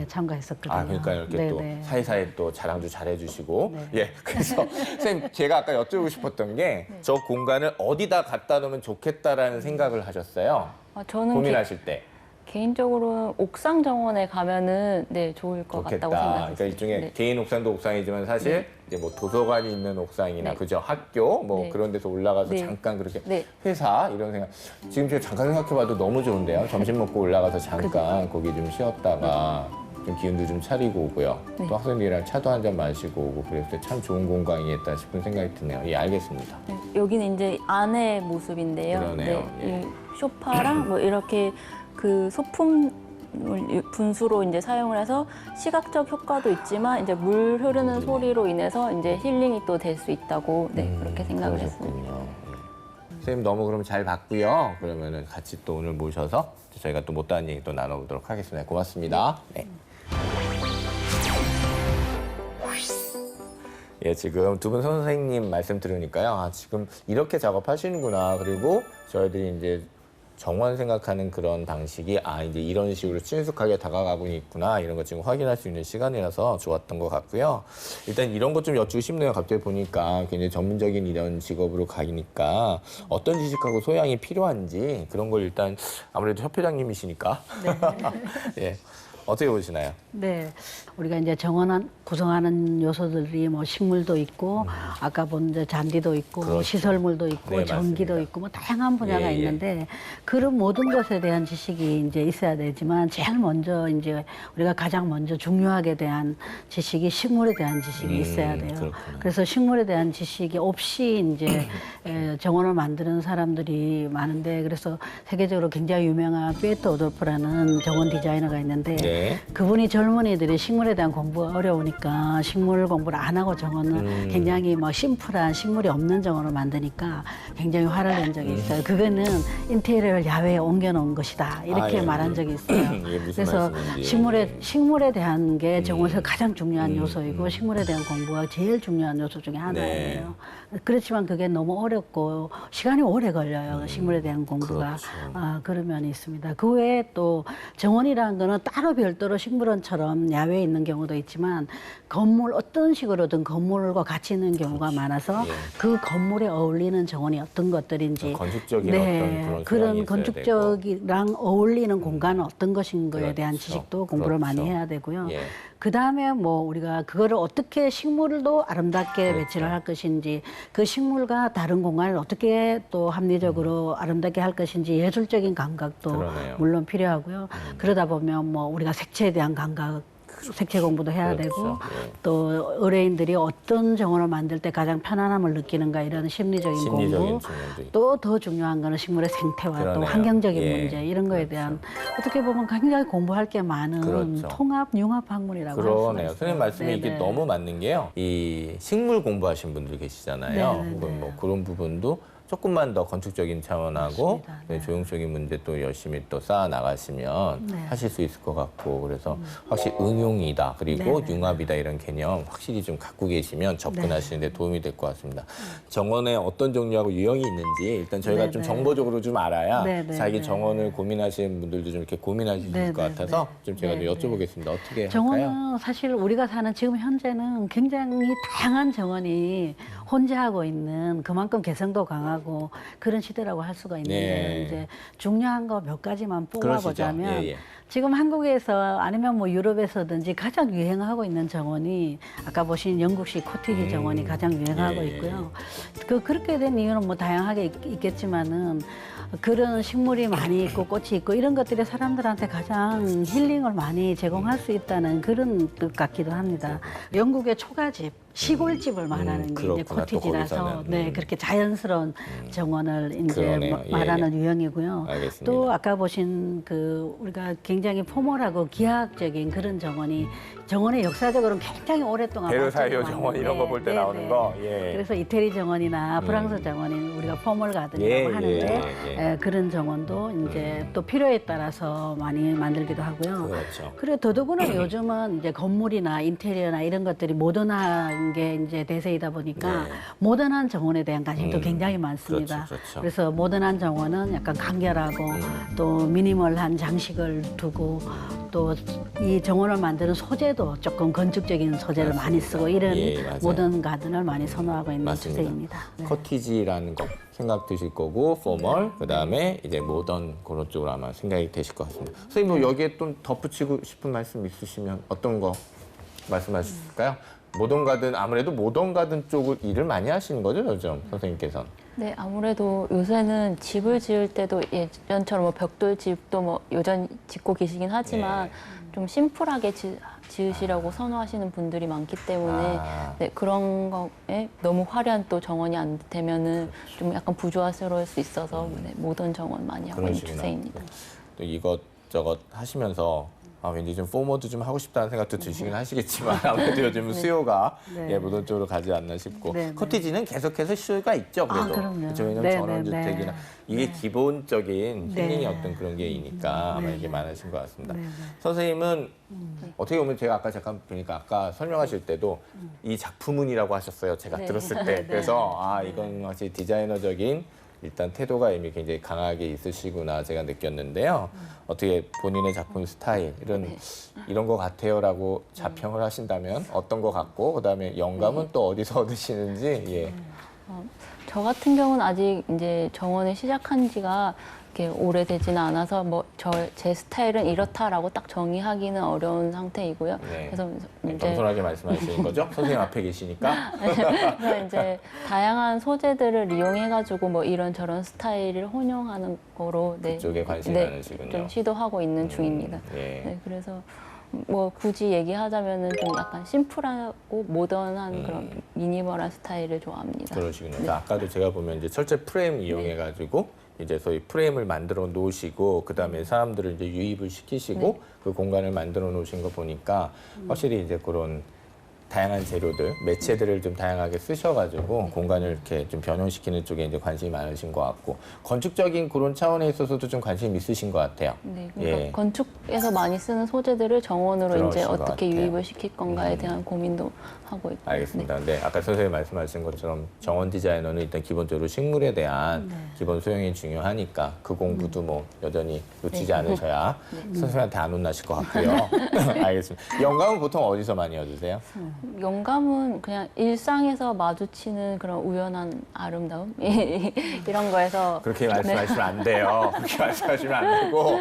참가했었거든요. 아, 그러니까 이렇게 네, 또 네. 사이사이 또 자랑도 잘해주시고 예, 그래서 선생님 제가 아까 여쭤보고 싶었던 게 저 공간을 어디다 갖다 놓으면 좋겠다라는 생각을 하셨어요. 저는 고민하실 때. 개인적으로 옥상 정원에 가면은 좋을 것 좋겠다. 같다고 생각했어요. 그러니까 일종의 네. 개인 옥상도 옥상이지만 사실 이제 뭐 도서관이 있는 옥상이나 네. 그죠 학교 뭐 네. 그런 데서 올라가서 네. 잠깐 그렇게 네. 회사 이런 생각. 지금 제가 잠깐 생각해봐도 너무 좋은데요. 점심 먹고 올라가서 잠깐 거기 좀 쉬었다가 좀 기운도 좀 차리고 오고요. 네. 또 학생들이랑 차도 한 잔 마시고 오고 그랬을 때 참 좋은 공간이겠다 싶은 생각이 드네요. 예, 알겠습니다. 네, 여기는 이제 안의 모습인데요. 그러네요. 예. 이 소파랑 뭐 이렇게 그 소품 분수로 이제 사용을 해서 시각적 효과도 있지만 이제 물 흐르는 소리로 인해서 이제 힐링이 또 될 수 있다고 그렇게 생각을 했습니다. 그러셨군요. 예. 선생님 너무 그럼 잘 봤고요. 그러면은 같이 또 오늘 모셔서 저희가 또 못다한 얘기 또 나눠보도록 하겠습니다. 고맙습니다. 네. 예, 지금 두 분 선생님 말씀 들으니까요. 아, 지금 이렇게 작업하시는구나. 그리고 저희들이 이제 정원 생각하는 그런 방식이 이제 이런 식으로 친숙하게 다가가고 있구나. 이런 거 지금 확인할 수 있는 시간이라서 좋았던 것 같고요. 일단 이런 것 좀 여쭈고 싶네요. 갑자기 보니까 굉장히 전문적인 이런 직업으로 가니까 어떤 지식하고 소양이 필요한지 그런 걸 일단 아무래도 협회장님이시니까. 예. 어떻게 보시나요? 네, 우리가 이제 정원 구성하는 요소들이 뭐 식물도 있고 아까 본 이제 잔디도 있고 그렇죠. 시설물도 있고 네, 전기도 맞습니다. 있고 뭐 다양한 분야가 예, 예. 있는데 그런 모든 것에 대한 지식이 이제 있어야 되지만 제일 먼저 이제 우리가 가장 먼저 중요하게 대한 지식이 식물에 대한 지식이 있어야 돼요. 그렇구나. 그래서 식물에 대한 지식이 없이 이제 정원을 만드는 사람들이 많은데 그래서 세계적으로 굉장히 유명한 피에터 오돌프라는 정원 디자이너가 있는데 네. 그분이 젊은이들이 식물에 대한 공부가 어려우니까 식물 공부를 안 하고 정원을 굉장히 뭐 심플한 식물이 없는 정원을 만드니까 굉장히 화를 낸 적이 있어요. 그거는 인테리어를 야외에 옮겨놓은 것이다 이렇게 예. 말한 적이 있어요. 이게 무슨 그래서 말씀인지. 식물에 대한 게 정원에서 가장 중요한 요소이고 식물에 대한 공부가 제일 중요한 요소 중에 하나예요. 그렇지만 그게 너무 어렵고 시간이 오래 걸려요. 식물에 대한 공부가. 그렇죠. 그런 면이 있습니다. 그 외에 또 정원이라는 거는 따로 별도로 식물원처럼 야외에 있는 경우도 있지만 건물 어떤 식으로든 건물과 같이 있는 경우가 많아서 예. 그 건물에 어울리는 정원이 어떤 것들인지 건축적인 어떤 그런 소양이 그런 있어야 건축적이랑 어울리는 공간은 어떤 것인 거에 대한 그렇죠. 지식도 공부를 많이 그렇죠. 해야 되고요. 예. 그 다음에 뭐 우리가 그거를 어떻게 식물도 아름답게 그렇죠. 배치를 할 것인지 그 식물과 다른 공간을 어떻게 또 합리적으로 아름답게 할 것인지 예술적인 감각도 그러네요. 물론 필요하고요. 그러다 보면 뭐 우리가 색채에 대한 감각 색채 공부도 해야 그렇죠. 되고 예. 또 의뢰인들이 어떤 정원을 만들 때 가장 편안함을 느끼는가 이런 심리적인 심리적인 공부 측면도 있고. 또 더 중요한 거는 식물의 생태와 또 그러네요. 환경적인 예. 문제 이런 거에 대한 어떻게 보면 굉장히 공부할 게 많은 그렇죠. 통합 융합 학문이라고 할 수가 그러네요. 있어요. 선생님 말씀이 이게 네네. 너무 맞는 게요. 이 식물 공부하신 분들 계시잖아요. 네네네. 혹은 뭐 그런 부분도 조금만 더 건축적인 차원하고 맞습니다. 네, 네. 조형적인 문제 또 열심히 또 쌓아 나가시면 네. 하실 수 있을 것 같고 그래서 확실히 응용이다 그리고 네네. 융합이다 이런 개념 확실히 좀 갖고 계시면 접근하시는데 도움이 될 것 같습니다. 정원에 어떤 종류하고 유형이 있는지 일단 저희가 좀 네네. 정보적으로 좀 알아야 네네. 자기 정원을 고민하시는 분들도 좀 이렇게 고민하실 수 있을 것 네네. 같아서 좀 제가 네네. 좀 여쭤보겠습니다. 어떻게 할까요? 정원은 사실 우리가 사는 지금 현재는 굉장히 다양한 정원이 혼자 하고 있는 그만큼 개성도 강하고 그런 시대라고 할 수가 있는데 네. 이제 중요한 거 몇 가지만 뽑아보자면 그러시죠. 예, 예. 지금 지금 한국에서 아니면 뭐 유럽에서든지 가장 유행하고 있는 정원이 아까 보신 영국식 코티지 정원이 가장 유행하고 예, 있고요. 그렇게 된 이유는 뭐 다양하게 있겠지만은 그런 식물이 많이 있고 꽃이 있고 이런 것들이 사람들한테 가장 힐링을 많이 제공할 수 있다는 그런 뜻 같기도 합니다. 영국의 초가집, 시골집을 말하는 게 이제 그렇구나, 또 코티지라서 거기서는. 네 그렇게 자연스러운 정원을 이제 그러네요. 예, 말하는 유형이고요. 알겠습니다. 또 아까 보신 그 우리가 굉장히 포멀하고 기하학적인 그런 정원이 역사적으로는 굉장히 오랫동안 베르사유 발전이 정원 이런 거 볼 때 네, 나오는 네. 거. 예. 그래서 이태리 정원이나 프랑스 정원인 우리가 포멀 가든이라고 예, 하는데 예. 그런 정원도 이제 또 필요에 따라서 많이 만들기도 하고요. 그렇죠. 그리고 더더구나 요즘은 이제 건물이나 인테리어나 이런 것들이 모던한 게 이제 대세이다 보니까 네. 모던한 정원에 대한 관심도 굉장히 많습니다. 그렇죠, 그렇죠. 그래서 모던한 정원은 약간 간결하고 또 미니멀한 장식을 두고 또 이 정원을 만드는 소재도 조금 건축적인 소재를 많이 쓰고 이런 예, 맞아요. 모던 가든을 많이 선호하고 있는 맞습니다. 추세입니다. 네. 커티지라는 거 생각 드실 거고 포멀 그다음에 이제 모던 그런 쪽으로 아마 생각이 되실 것 같습니다. 선생님 뭐 여기에 좀 덧붙이고 싶은 말씀 있으시면 어떤 거 말씀하실까요? 모던 가든 아무래도 모던 가든 쪽을 일을 많이 하시는 거죠, 요즘 선생님께서는. 네, 아무래도 요새는 집을 지을 때도 예전처럼 뭐 벽돌집도 뭐 여전히 짓고 계시긴 하지만 좀 심플하게 지으시려고 선호하시는 분들이 많기 때문에 네, 그런 거에 너무 화려한 또 정원이 안 되면은 좀 약간 부조화스러울 수 있어서 네, 모던 정원 많이 하고 있는 그러시구나. 추세입니다. 또 이것저것 하시면서 왠지 좀 포머도 좀 하고 싶다는 생각도 드시긴 하시겠지만 아무래도 요즘은 수요가 네. 예, 무던 쪽으로 가지 않나 싶고 네, 네. 코티지는 계속해서 수요가 있죠. 그래도 그럼요. 저희는 네, 전원주택이나 네, 이게 기본적인 네. 힐링의 어떤 그런 게 있으니까 아마 네, 이게 많으신 것 같습니다. 네, 네. 선생님은 어떻게 보면 제가 아까 잠깐 보니까 아까 설명하실 때도 이 작품은이라고 하셨어요. 제가 네. 들었을 때. 그래서 이건 확실히 디자이너적인 일단 태도가 이미 굉장히 강하게 있으시구나 제가 느꼈는데요. 어떻게 본인의 작품 스타일 이런 거 같아요라고 자평을 하신다면 어떤 거 같고 그다음에 영감은 또 어디서 얻으시는지 예. 저 같은 경우는 아직 이제 정원을 시작한 지가 이렇게 오래되지는 않아서 뭐 제 스타일은 이렇다라고 딱 정의하기는 어려운 상태이고요. 네. 그래서 이제 겸손하게 말씀하시는 거죠? 선생님 앞에 계시니까. 그래서 이제 다양한 소재들을 이용해가지고 뭐 이런저런 스타일을 혼용하는 거로 그쪽에 관심이 많으시군요. 좀 시도하고 있는 중입니다. 예. 네, 그래서 뭐 굳이 얘기하자면은 좀 약간 심플하고 모던한 그런 미니멀한 스타일을 좋아합니다. 그러시군요. 그러니까 아까도 제가 보면 이제 철제 프레임 이용해가지고 이제 소위 프레임을 만들어 놓으시고 그 다음에 사람들을 이제 유입을 시키시고 그 공간을 만들어 놓으신 거 보니까 확실히 이제 그런 다양한 재료들, 매체들을 좀 다양하게 쓰셔가지고 공간을 이렇게 좀 변형시키는 쪽에 이제 관심이 많으신 것 같고 건축적인 그런 차원에 있어서도 좀 관심 있으신 것 같아요. 네, 그러니까 예. 건축에서 많이 쓰는 소재들을 정원으로 이제 그러신 것 어떻게 같아요. 유입을 시킬 건가에 대한 고민도 하고 있고. 알겠습니다. 근데 아까 선생님 말씀하신 것처럼 정원 디자이너는 일단 기본적으로 식물에 대한 기본 소양이 중요하니까 그 공부도 뭐 여전히 놓치지 않으셔야 선생님한테 안 혼나실 것 같고요. 알겠습니다. 영감은 보통 어디서 많이 얻으세요? 영감은 그냥 일상에서 마주치는 그런 우연한 아름다움 이런 거에서 그렇게 말씀하시면 안 돼요. 그렇게 말씀하시면 안 되고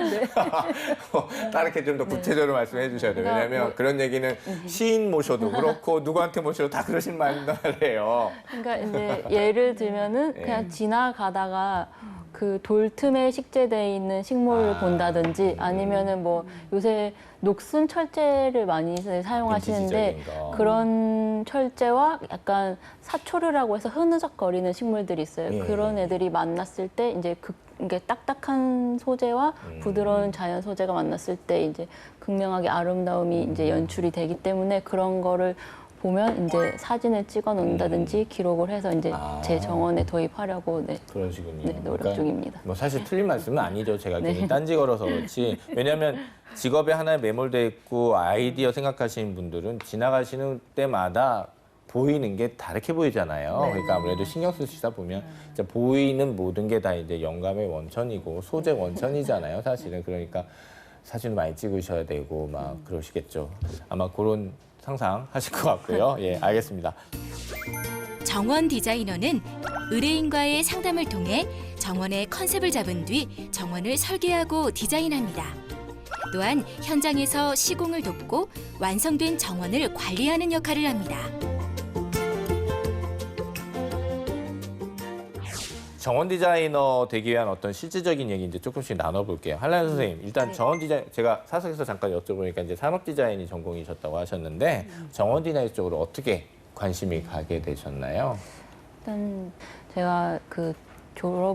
다르게 좀 더 구체적으로 말씀해 주셔야 돼요. 왜냐하면 그런 얘기는 시인 모셔도 그렇고 누구한테 모셔도 다 그러신 말이에요. 그러니까 이제 예를 들면은 그냥 지나가다가 그 돌 틈에 식재되어 있는 식물을 본다든지 아니면은 뭐 요새 녹슨 철제를 많이 사용하시는데 빈티지적인 거. 그런 철제와 약간 사초르라고 해서 흐느적거리는 식물들이 있어요. 예. 그런 애들이 만났을 때 이제 이게 딱딱한 소재와 부드러운 자연 소재가 만났을 때 이제 극명하게 아름다움이 이제 연출이 되기 때문에 그런 거를 보면 이제 사진을 찍어 놓는다든지 기록을 해서 이제 제 정원에 도입하려고 그러시군요. 노력 중입니다. 뭐 사실 틀린 말씀은 아니죠. 제가 괜히 딴지 걸어서 그렇지. 왜냐하면 직업에 하나에 매몰돼 있고 아이디어 생각하시는 분들은 지나가시는 때마다 보이는 게 다르게 보이잖아요. 그러니까 아무래도 신경 쓰시다 보면 진짜 보이는 모든 게 다 이제 영감의 원천이고 소재 원천이잖아요. 사실은 그러니까 사진 많이 찍으셔야 되고 막 그러시겠죠. 아마 그런 상상하실 것 같고요. 예, 알겠습니다. 정원 디자이너는 의뢰인과의 상담을 통해 정원의 컨셉을 잡은 뒤 정원을 설계하고 디자인합니다. 또한 현장에서 시공을 돕고 완성된 정원을 관리하는 역할을 합니다. 정원 디자이너 되기 위한 어떤 실질적인 얘기 이제 조금씩 나눠볼게요. 한라연 선생님, 일단 정원 디자인 제가 사석에서 잠깐 여쭤보니까 이제 산업 디자인이 전공이셨다고 하셨는데 정원 디자인 쪽으로 어떻게 관심이 가게 되셨나요? 일단 제가 그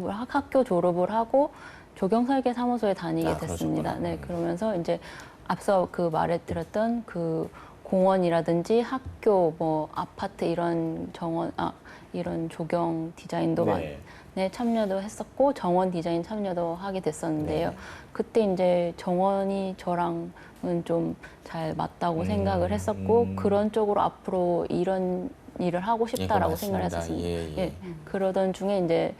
학교 졸업을 하고 조경설계 사무소에 다니게 됐습니다. 그러셨구나. 네, 그러면서 이제 앞서 그 말해드렸던 그 공원이라든지 학교, 뭐 아파트 이런 이런 조경 디자인도 참여도 했었고 정원 디자인 참여도 하게 됐었는데요. 그때 이제 정원이 저랑은 좀 잘 맞다고 생각을 했었고 그런 쪽으로 앞으로 이런 일을 하고 싶다라고 생각을 했었습니다. 예. 그러던 중에 이제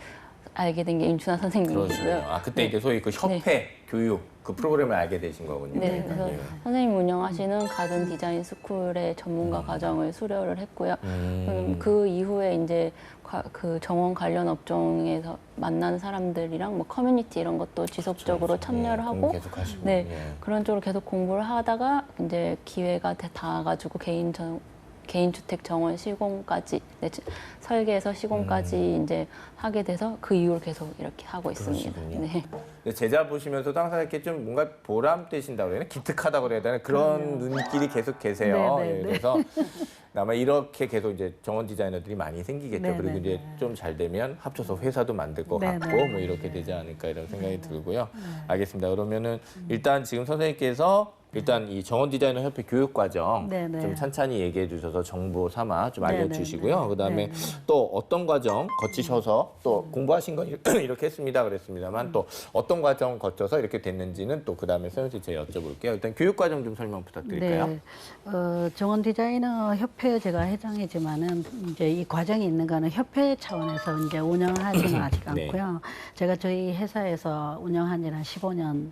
알게 된 게 임춘아 선생님이고요. 그러시군요. 그때 이제 소위 그 협회 교육 그 프로그램을 알게 되신 거군요. 네, 그래서 선생님 운영하시는 가든 디자인 스쿨의 전문가 과정을 수료를 했고요. 그 이후에 이제 그 정원 관련 업종에서 만난 사람들이랑 뭐 커뮤니티 이런 것도 지속적으로 참여를 하고 계속 하시고. 그런 쪽으로 계속 공부를 하다가 이제 기회가 닿아가지고 개인 주택 정원 시공까지 설계에서 시공까지 이제 하게 돼서 그 이후로 계속 이렇게 하고 있습니다. 그러시군요. 근데 제자 보시면서도 항상 이렇게 좀 뭔가 보람 되신다고 그래야 되나? 기특하다 그래야 되나? 그런 눈길이 계속 계세요. 예, 그래서 아마 이렇게 계속 이제 정원 디자이너들이 많이 생기겠죠. 그리고 이제 좀 잘 되면 합쳐서 회사도 만들 것 같고 뭐 이렇게 되지 않을까 이런 생각이 들고요. 알겠습니다. 그러면은 일단 지금 선생님께서 일단 이 정원 디자이너 협회 교육 과정 네네. 좀 찬찬히 얘기해 주셔서 정보 삼아 좀 네네네. 알려주시고요. 그다음에 네네. 또 어떤 과정 거치셔서 또 공부하신 건 이렇게 했습니다 그랬습니다만 또 어떤 과정 거쳐서 이렇게 됐는지는 또 그다음에 서영 씨 제가 여쭤볼게요. 일단 교육 과정 좀 설명 부탁드릴까요? 네. 정원 디자이너 협회 제가 회장이지만은 이제 이 과정이 있는 거는 협회 차원에서 이제 운영을 하지는 아직 네. 않고요. 제가 저희 회사에서 운영한 지는 한 15년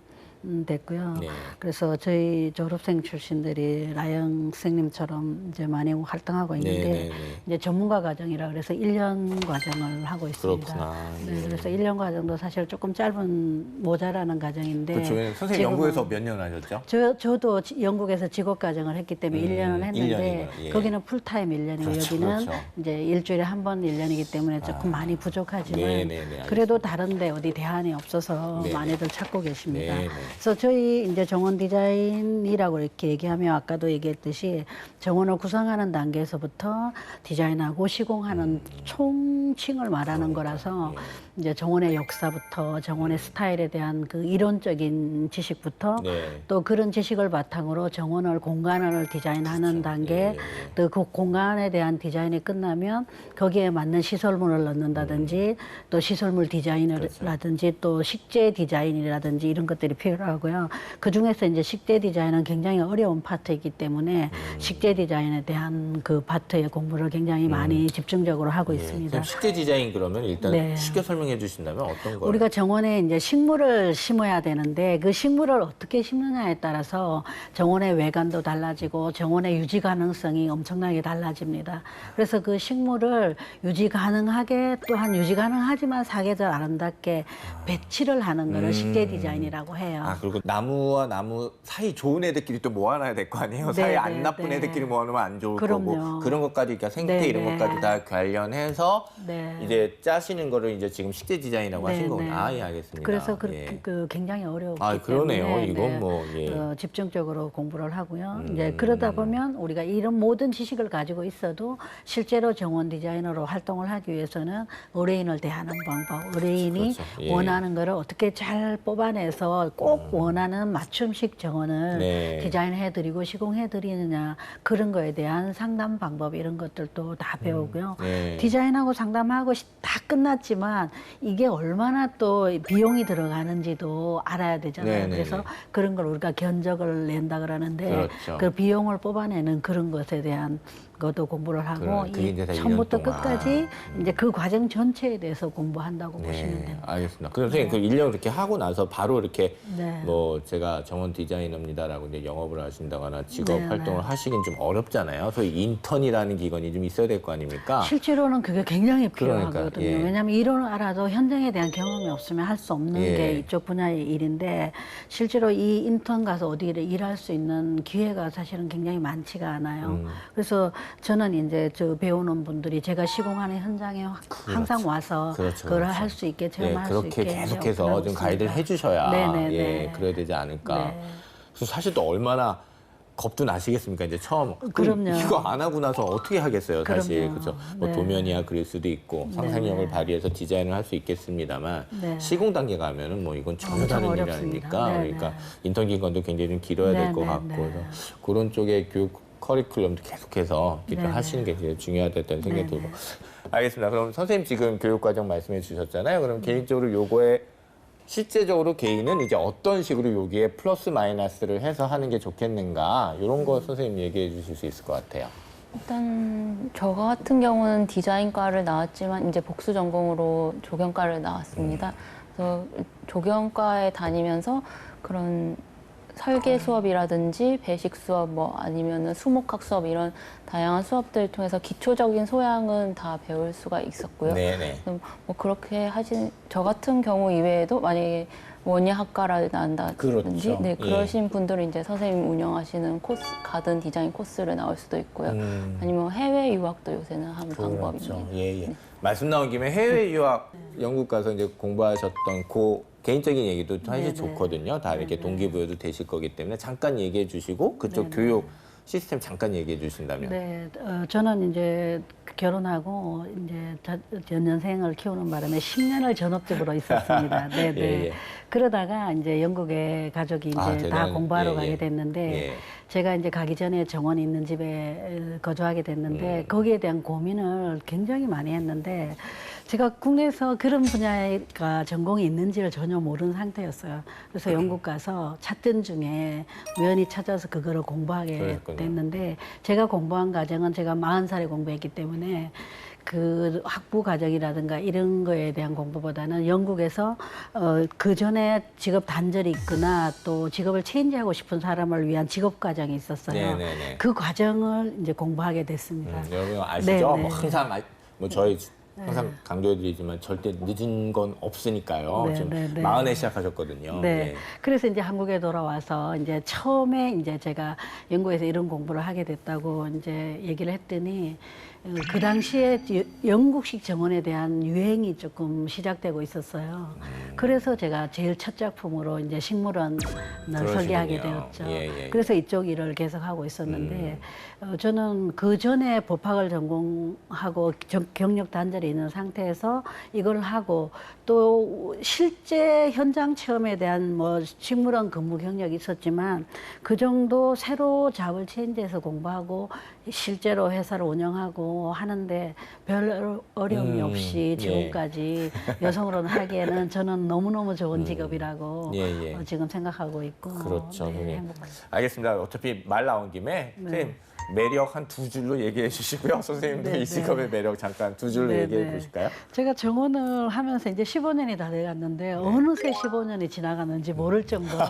됐고요. 네. 그래서 저희 졸업생 출신들이 라영 선생님처럼 이제 많이 활동하고 있는데 네, 네, 네. 이제 전문가 과정이라 그래서 1년 과정을 하고 있습니다. 그렇구나. 네, 예. 그래서 1년 과정도 사실 조금 짧은 모자라는 과정인데 그렇죠. 선생님 지금은 연구에서 몇 년 하셨죠? 저도 영국에서 직업 과정을 했기 때문에 1년을 했는데 1년이구나. 예. 거기는 풀타임 1년이고 그렇죠, 여기는 그렇죠. 이제 일주일에 한 번 1년이기 때문에 조금 많이 부족하지만 네, 네, 네, 알겠습니다. 그래도 다른데 어디 대안이 없어서 네, 네. 많이들 찾고 계십니다. 네, 네. 그래서 저희 이제 정원 디자인이라고 이렇게 얘기하면 아까도 얘기했듯이 정원을 구성하는 단계에서부터 디자인하고 시공하는 총칭을 말하는 거라서 이제 정원의 역사부터 정원의 스타일에 대한 그 이론적인 지식부터 네. 또 그런 지식을 바탕으로 정원을 공간을 디자인하는 단계 예, 또 그 공간에 대한 디자인이 끝나면 거기에 맞는 시설물을 넣는다든지 또 시설물 디자인이라든지 또 식재 디자인이라든지 이런 것들이 필요하고요. 그 중에서 이제 식재 디자인은 굉장히 어려운 파트이기 때문에 식재 디자인에 대한 그 파트의 공부를 굉장히 많이 집중적으로 하고 있습니다. 그럼 식재 디자인 그러면 일단 네. 쉽게 설명해 주신다면 어떤 거? 우리가 정원에 이제 식물을 심어야 되는데 그 식물을 어떻게 심느냐에 따라서 정원의 외관도 달라지고 정원의 유지 가능성이 엄청나게 달라집니다. 그래서 그 식물을 유지 가능하게 또한 유지 가능하지만 사계절 아름답게 배치를 하는 거를 식재 디자인이라고 해요. 아 그리고 나무와 나무 사이 좋은 애들끼리 또 모아놔야 될 거 아니에요? 네, 사이 안 네, 나쁜 네. 애들끼리 모아놓으면 안 좋을 그럼요. 거고 그런 것까지 그러니까 생태 네, 이런 네. 것까지 다 관련해서 네. 이제 짜시는 거를 이제 지금 식재 디자인이라고 하신 네, 거군요. 네. 아, 예, 알겠습니다. 그래서 예. 그 굉장히 어려웠기 아, 그러네요. 때문에 이건 뭐, 예. 집중적으로 공부를 하고요. 이제 그러다 보면 우리가 이런 모든 지식을 가지고 있어도 실제로 정원 디자이너로 활동을 하기 위해서는 의뢰인을 대하는 방법, 의뢰인이 그렇죠. 예. 원하는 거를 어떻게 잘 뽑아내서 꼭 원하는 맞춤식 정원을 네. 디자인해드리고 시공해드리느냐 그런 거에 대한 상담 방법 이런 것들도 다 배우고요. 네. 디자인하고 상담하고 다 끝났지만 이게 얼마나 또 비용이 들어가는지도 알아야 되잖아요. 네네네. 그래서 그런 걸 우리가 견적을 낸다 그러는데 그렇죠. 그 비용을 뽑아내는 그런 것에 대한 것도 공부를 하고 그게 이제 다 처음부터 1년 동안. 끝까지 이제 그 과정 전체에 대해서 공부한다고 보시면 네, 됩니다. 알겠습니다. 그럼 선생님 그 1년 이렇게 하고 나서 바로 이렇게 네. 뭐 제가 정원 디자이너입니다라고 이제 영업을 하신다거나 직업 네, 활동을 네. 하시긴 좀 어렵잖아요. 소위 인턴이라는 기관이 좀 있어야 될 거 아닙니까? 실제로는 그게 굉장히 그러니까, 필요하거든요. 예. 왜냐하면 이론을 알아도 현장에 대한 경험이 없으면 할 수 없는 예. 게 이쪽 분야의 일인데 실제로 이 인턴 가서 어디를 일할 수 있는 기회가 사실은 굉장히 많지가 않아요. 그래서 저는 이제 저 배우는 분들이 제가 시공하는 현장에 항상 와서 그렇죠, 그걸 그렇죠. 할 수 있게 예, 체험할 수 그렇게 있게 계속해서 오픈하고 좀 가이드를 있습니다. 해주셔야 네네네. 예, 그래야 되지 않을까. 네. 그래서 사실 또 얼마나 겁도 나시겠습니까? 이제 처음 그럼요. 이거 안 하고 나서 어떻게 하겠어요, 사실. 그럼요. 그렇죠. 뭐 네. 도면이야 그릴 수도 있고 상상력을 네. 발휘해서 디자인을 할 수 있겠습니다만 네. 시공 단계 가면은 뭐 이건 전혀 엄청 다른 일이 어렵습니다. 아닙니까? 네, 그러니까 네. 인턴 기간도 굉장히 좀 길어야 될 것 네, 네, 같고 네. 그래서 그런 쪽의 교육 커리큘럼도 계속해서 이렇게 네, 하시는 게 되게 중요하다는 생각이 네, 들고. 네. 알겠습니다. 그럼 선생님 지금 교육과정 말씀해 주셨잖아요. 그럼 개인적으로 요거에 실제적으로 개인은 이제 어떤 식으로 여기에 플러스 마이너스를 해서 하는 게 좋겠는가 이런 거 선생님 얘기해 주실 수 있을 것 같아요. 일단 저 같은 경우는 디자인과를 나왔지만 이제 복수 전공으로 조경과를 나왔습니다. 그래서 조경과에 다니면서 그런 설계 수업이라든지 배식 수업 뭐 아니면은 수목학 수업 이런 다양한 수업들을 통해서 기초적인 소양은 다 배울 수가 있었고요. 네네. 뭐 그렇게 하신 저 같은 경우 이외에도 만약에 원예학과를 나온다든지 그렇죠. 네, 예. 그러신 분들은 이제 선생님 운영하시는 코스 가든 디자인 코스를 나올 수도 있고요. 아니면 해외 유학도 요새는 하는 방법입니다. 그렇죠. 예, 예. 말씀 나온 김에 해외 유학 영국 가서 이제 공부하셨던 그 개인적인 얘기도 사실 네네. 좋거든요. 다 이렇게 네네. 동기부여도 되실 거기 때문에 잠깐 얘기해 주시고 그쪽 네네. 교육 시스템 잠깐 얘기해 주신다면. 네, 저는 이제 결혼하고 이제 연년생을 키우는 바람에 10년을 전업주부로 있었습니다. 네, 네. 예, 예. 그러다가 이제 영국에 가족이 이제 다 대단한- 공부하러 예, 예. 가게 됐는데 예. 제가 이제 가기 전에 정원이 있는 집에 거주하게 됐는데 거기에 대한 고민을 굉장히 많이 했는데 제가 국내에서 그런 분야가 전공이 있는지를 전혀 모르는 상태였어요. 그래서 영국 가서 찾던 중에 우연히 찾아서 그거를 공부하게 그랬군요. 됐는데 제가 공부한 과정은 제가 40살에 공부했기 때문에 그 학부 과정이라든가 이런 거에 대한 공부보다는 영국에서 그 전에 직업 단절이 있거나 또 직업을 체인지하고 싶은 사람을 위한 직업 과정이 있었어요. 네네네. 그 과정을 이제 공부하게 됐습니다. 여러분 아시죠? 네, 뭐 네. 항상 뭐 저희 항상 강조해드리지만 절대 늦은 건 없으니까요. 네, 지금 네, 네. 40에 시작하셨거든요. 네. 예. 그래서 이제 한국에 돌아와서 이제 처음에 이제 제가 영국에서 이런 공부를 하게 됐다고 이제 얘기를 했더니 그 당시에 영국식 정원에 대한 유행이 조금 시작되고 있었어요. 그래서 제가 제일 첫 작품으로 이제 식물원을 설계하게 그러시군요. 되었죠. 예, 예. 그래서 이쪽 일을 계속 하고 있었는데 저는 그 전에 법학을 전공하고 경력 단절이 있는 상태에서 이걸 하고 또 실제 현장 체험에 대한 뭐 식물원 근무 경력이 있었지만 그 정도 새로 잡을 체인지에서 공부하고 실제로 회사를 운영하고 하는데 별 어려움이 없이 예. 지금까지 여성으로는 하기에는 저는 너무너무 좋은 직업이라고 예, 예. 지금 생각하고 있고 그렇죠, 선생님. 행복합니다. 알겠습니다. 어차피 말 나온 김에 선생님 매력 한 2줄로 얘기해 주시고요. 선생님도 네, 이 직업의 매력 잠깐 2줄로 네, 얘기해 네. 보실까요? 제가 정원을 하면서 이제 15년이 다 돼갔는데 어느새 15년이 지나가는지 모를 정도로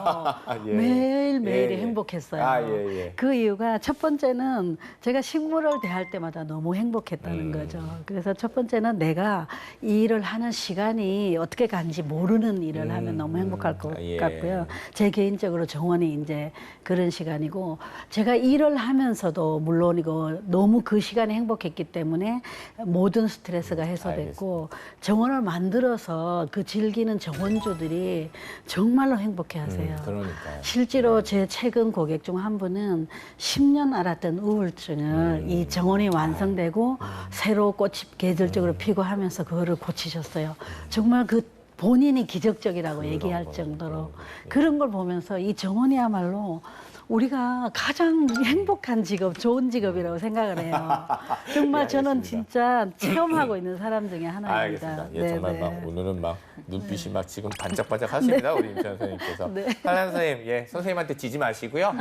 예. 매일매일이 예, 예. 행복했어요. 아, 예, 예. 그 이유가 첫 번째는 제가 식물을 대할 때마다 너무 행복했다는 거죠. 그래서 첫 번째는 내가 이 일을 하는 시간이 어떻게 가는지 모르는 일을 하면 너무 행복할 것 예. 같고요. 제 개인적으로 정원이 이제 그런 시간이고 제가 일을 하면서도 물론이고 너무 그 시간이 행복했기 때문에 모든 스트레스가 해소됐고 정원을 만들어서 그 즐기는 정원주들이 정말로 행복해하세요. 그러니까요. 실제로 제 최근 고객 중 한 분은 10년 앓았던 우울증을 이 정원이 완성되고 새로 꽃이 계절적으로 피고 하면서 그거를 고치셨어요. 정말 그 본인이 기적적이라고 얘기할 정도로 그런 걸 보면서 이 정원이야말로 우리가 가장 행복한 직업, 좋은 직업이라고 생각을 해요. 정말 예, 저는 알겠습니다. 진짜 체험하고 있는 사람 중에 하나입니다. 알겠습니다. 예, 정말 네, 막 네. 오늘은 막 눈빛이 막 지금 반짝반짝 하십니다. 우리 임찬 선생님께서. 네. 한란 선생님, 예, 선생님한테 지지 마시고요.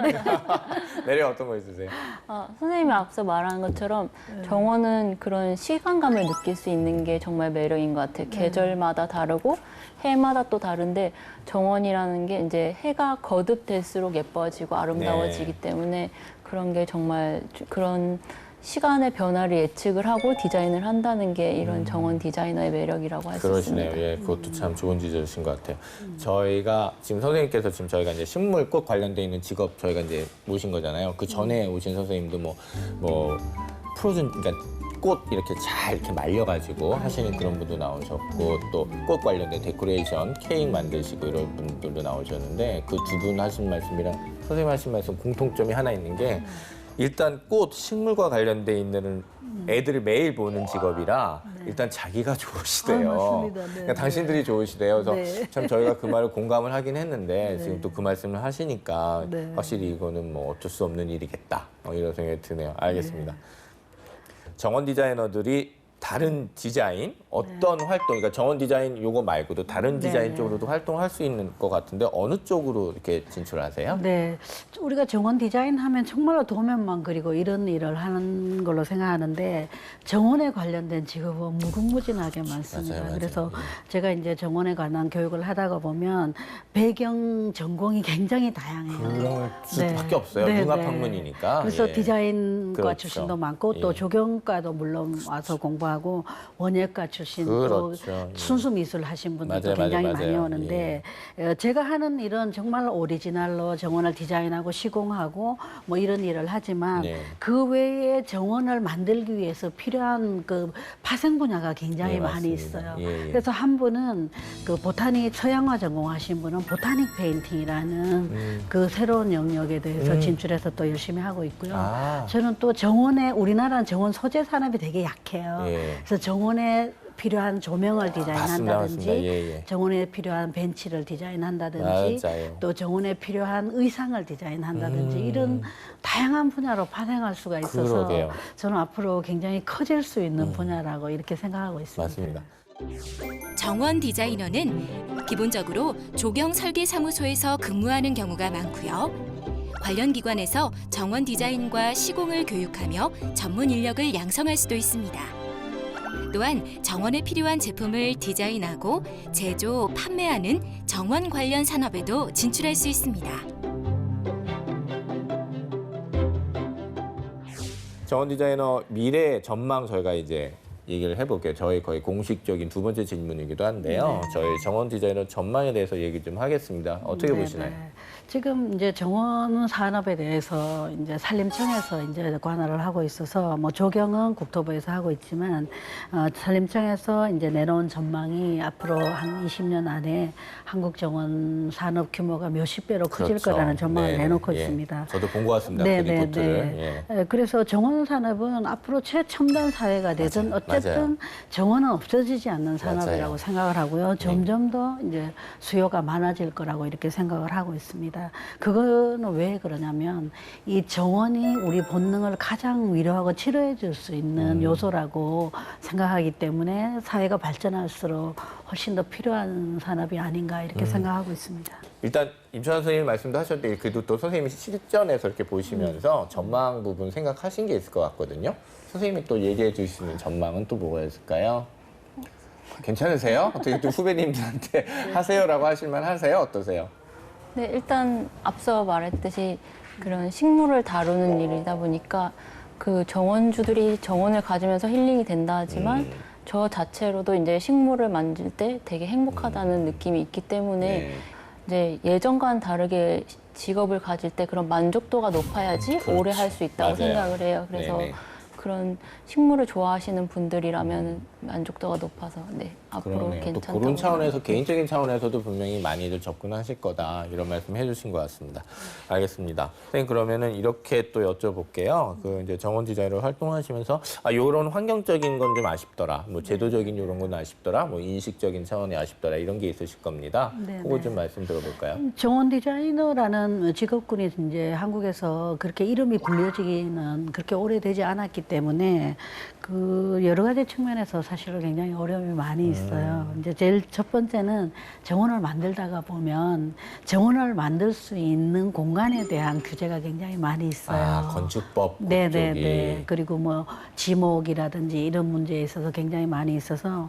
매력 어떤 거 있으세요? 선생님이 앞서 말한 것처럼 정원은 그런 시간감을 느낄 수 있는 게 정말 매력인 것 같아요. 계절마다 다르고 해마다 또 다른데 정원이라는 게 이제 해가 거듭될수록 예뻐지고 아름다워지기 네. 때문에 그런 게 정말 그런 시간의 변화를 예측을 하고 디자인을 한다는 게 이런 정원 디자이너의 매력이라고 할 수 그러시네요. 있습니다. 예, 그것도 참 좋은 지적이신 것 같아요. 저희가 지금 선생님께서 지금 저희가 이제 식물꽃 관련돼 있는 직업 저희가 이제 모신 거잖아요. 그 전에 오신 선생님도 뭐 프로즌 그러니까 꽃 이렇게 잘 이렇게 말려가지고 하시는 그런 분도 나오셨고 또 꽃 관련된 데코레이션 케이크 만드시고 이런 분들도 나오셨는데 그 두 분 하신 말씀이랑 선생님 하신 말씀 공통점이 하나 있는 게 일단 꽃 식물과 관련돼 있는 애들을 매일 보는 직업이라 일단 자기가 좋으시대요. 맞습니다. 네, 그러니까 당신들이 좋으시대요. 그래서 네. 참 저희가 그 말을 공감을 하긴 했는데 지금 또 그 말씀을 하시니까 네. 확실히 이거는 뭐 어쩔 수 없는 일이겠다 이런 생각이 드네요. 알겠습니다. 정원 디자이너들이 다른 디자인 어떤 활동, 그러니까 정원 디자인 요거 말고도 다른 디자인 네. 쪽으로도 활동할 수 있는 것 같은데 어느 쪽으로 이렇게 진출하세요? 네, 우리가 정원 디자인하면 정말로 도면만 그리고 이런 일을 하는 걸로 생각하는데 정원에 관련된 직업은 무궁무진하게 많습니다. 맞아요. 그래서 제가 이제 정원에 관한 교육을 하다가 보면 배경 전공이 굉장히 다양해요. 그럴 수밖에 없어요. 네, 융합 네. 학문이니까. 그래서 예. 디자인과 그렇죠. 출신도 많고 또 예. 조경과도 물론 와서 공부하고 전공하고 원예과 출신 또 그렇죠. 순수 미술 하신 분들도 맞아요, 굉장히 맞아요, 많이 맞아요. 오는데 제가 하는 일은 정말 오리지널로 정원을 디자인하고 시공하고 뭐 이런 일을 하지만 네. 그 외에 정원을 만들기 위해서 필요한 그 파생 분야가 굉장히 네, 많이 맞습니다. 있어요. 예, 예. 그래서 한 분은 그 보타닉 서양화 전공하신 분은 보타닉 페인팅이라는 그 새로운 영역에 대해서 진출해서 또 열심히 하고 있고요. 아. 저는 또 정원에 우리나라는 정원 소재 산업이 되게 약해요. 예. 그래서 정원에 필요한 조명을 디자인한다든지 맞습니다. 예, 예. 정원에 필요한 벤치를 디자인한다든지 맞아요. 또 정원에 필요한 의상을 디자인한다든지 이런 다양한 분야로 파생할 수가 있어서 그러게요. 저는 앞으로 굉장히 커질 수 있는 분야라고 이렇게 생각하고 있습니다. 맞습니다. 정원 디자이너는 기본적으로 조경 설계 사무소에서 근무하는 경우가 많고요. 관련 기관에서 정원 디자인과 시공을 교육하며 전문 인력을 양성할 수도 있습니다. 또한 정원에 필요한 제품을 디자인하고 제조, 판매하는 정원 관련 산업에도 진출할 수 있습니다. 정원 디자이너 미래 전망 저희가 이제 얘기를 해볼게요. 저희 거의 공식적인 두 번째 질문이기도 한데요. 저희 정원 디자이너 전망에 대해서 얘기 좀 하겠습니다. 어떻게 네, 보시나요? 네. 지금 이제 정원 산업에 대해서 이제 산림청에서 이제 관할을 하고 있어서 뭐 조경은 국토부에서 하고 있지만 산림청에서 이제 내놓은 전망이 앞으로 한 20년 안에 한국 정원 산업 규모가 몇십 배로 커질 그렇죠. 거라는 전망을 네, 내놓고 예. 있습니다. 저도 본 것 같습니다. 네, 그 네, 리포트를. 네. 예. 그래서 정원 산업은 앞으로 최첨단 사회가 되든 맞아요. 어쨌든 맞아요. 정원은 없어지지 않는 산업이라고 맞아요. 생각을 하고요. 점점 더 이제 수요가 많아질 거라고 이렇게 생각을 하고 있습니다. 그거는 왜 그러냐면 이 정원이 우리 본능을 가장 위로하고 치료해 줄 수 있는 요소라고 생각하기 때문에 사회가 발전할수록 훨씬 더 필요한 산업이 아닌가 이렇게 생각하고 있습니다. 일단 임찬원 선생님 말씀도 하셨는데 그래도 또 선생님이 실전에서 이렇게 보시면서 전망 부분 생각하신 게 있을 것 같거든요. 선생님이 또 얘기해 주시는 전망은 또 뭐가 있을까요? 괜찮으세요? 어떻게 또 후배님들한테 하세요라고 하실만 하세요? 어떠세요? 네, 일단 앞서 말했듯이 그런 식물을 다루는 일이다 보니까 그 정원주들이 정원을 가지면서 힐링이 된다 하지만 저 자체로도 이제 식물을 만질 때 되게 행복하다는 느낌이 있기 때문에 네. 이제 예전과는 다르게 직업을 가질 때 그런 만족도가 높아야지 그렇지. 오래 할 수 있다고 맞아요. 생각을 해요. 그래서 네네. 그런 식물을 좋아하시는 분들이라면 만족도가 높아서 앞으로 그러네요. 또 괜찮다고 그런 차원에서 생각합니다. 개인적인 차원에서도 분명히 많이들 접근하실 거다 이런 말씀 해주신 것 같습니다. 알겠습니다. 선생님 그러면은 이렇게 또 여쭤볼게요. 그 이제 정원 디자이너로 활동하시면서 이런 환경적인 건 좀 아쉽더라, 뭐 제도적인 이런 건 아쉽더라, 뭐 인식적인 차원이 아쉽더라 이런 게 있으실 겁니다. 네, 그거 네. 좀 말씀 들어볼까요? 정원 디자이너라는 직업군이 이제 한국에서 그렇게 이름이 불려지기는 그렇게 오래되지 않았기 때문에 그 여러 가지 측면에서 사실은 굉장히 어려움이 많이 있어요. 이제 제일 첫 번째는 정원을 만들다가 보면 정원을 만들 수 있는 공간에 대한 규제가 굉장히 많이 있어요. 건축법 네네네. 쪽이. 그리고 뭐 지목이라든지 이런 문제에 있어서 굉장히 많이 있어서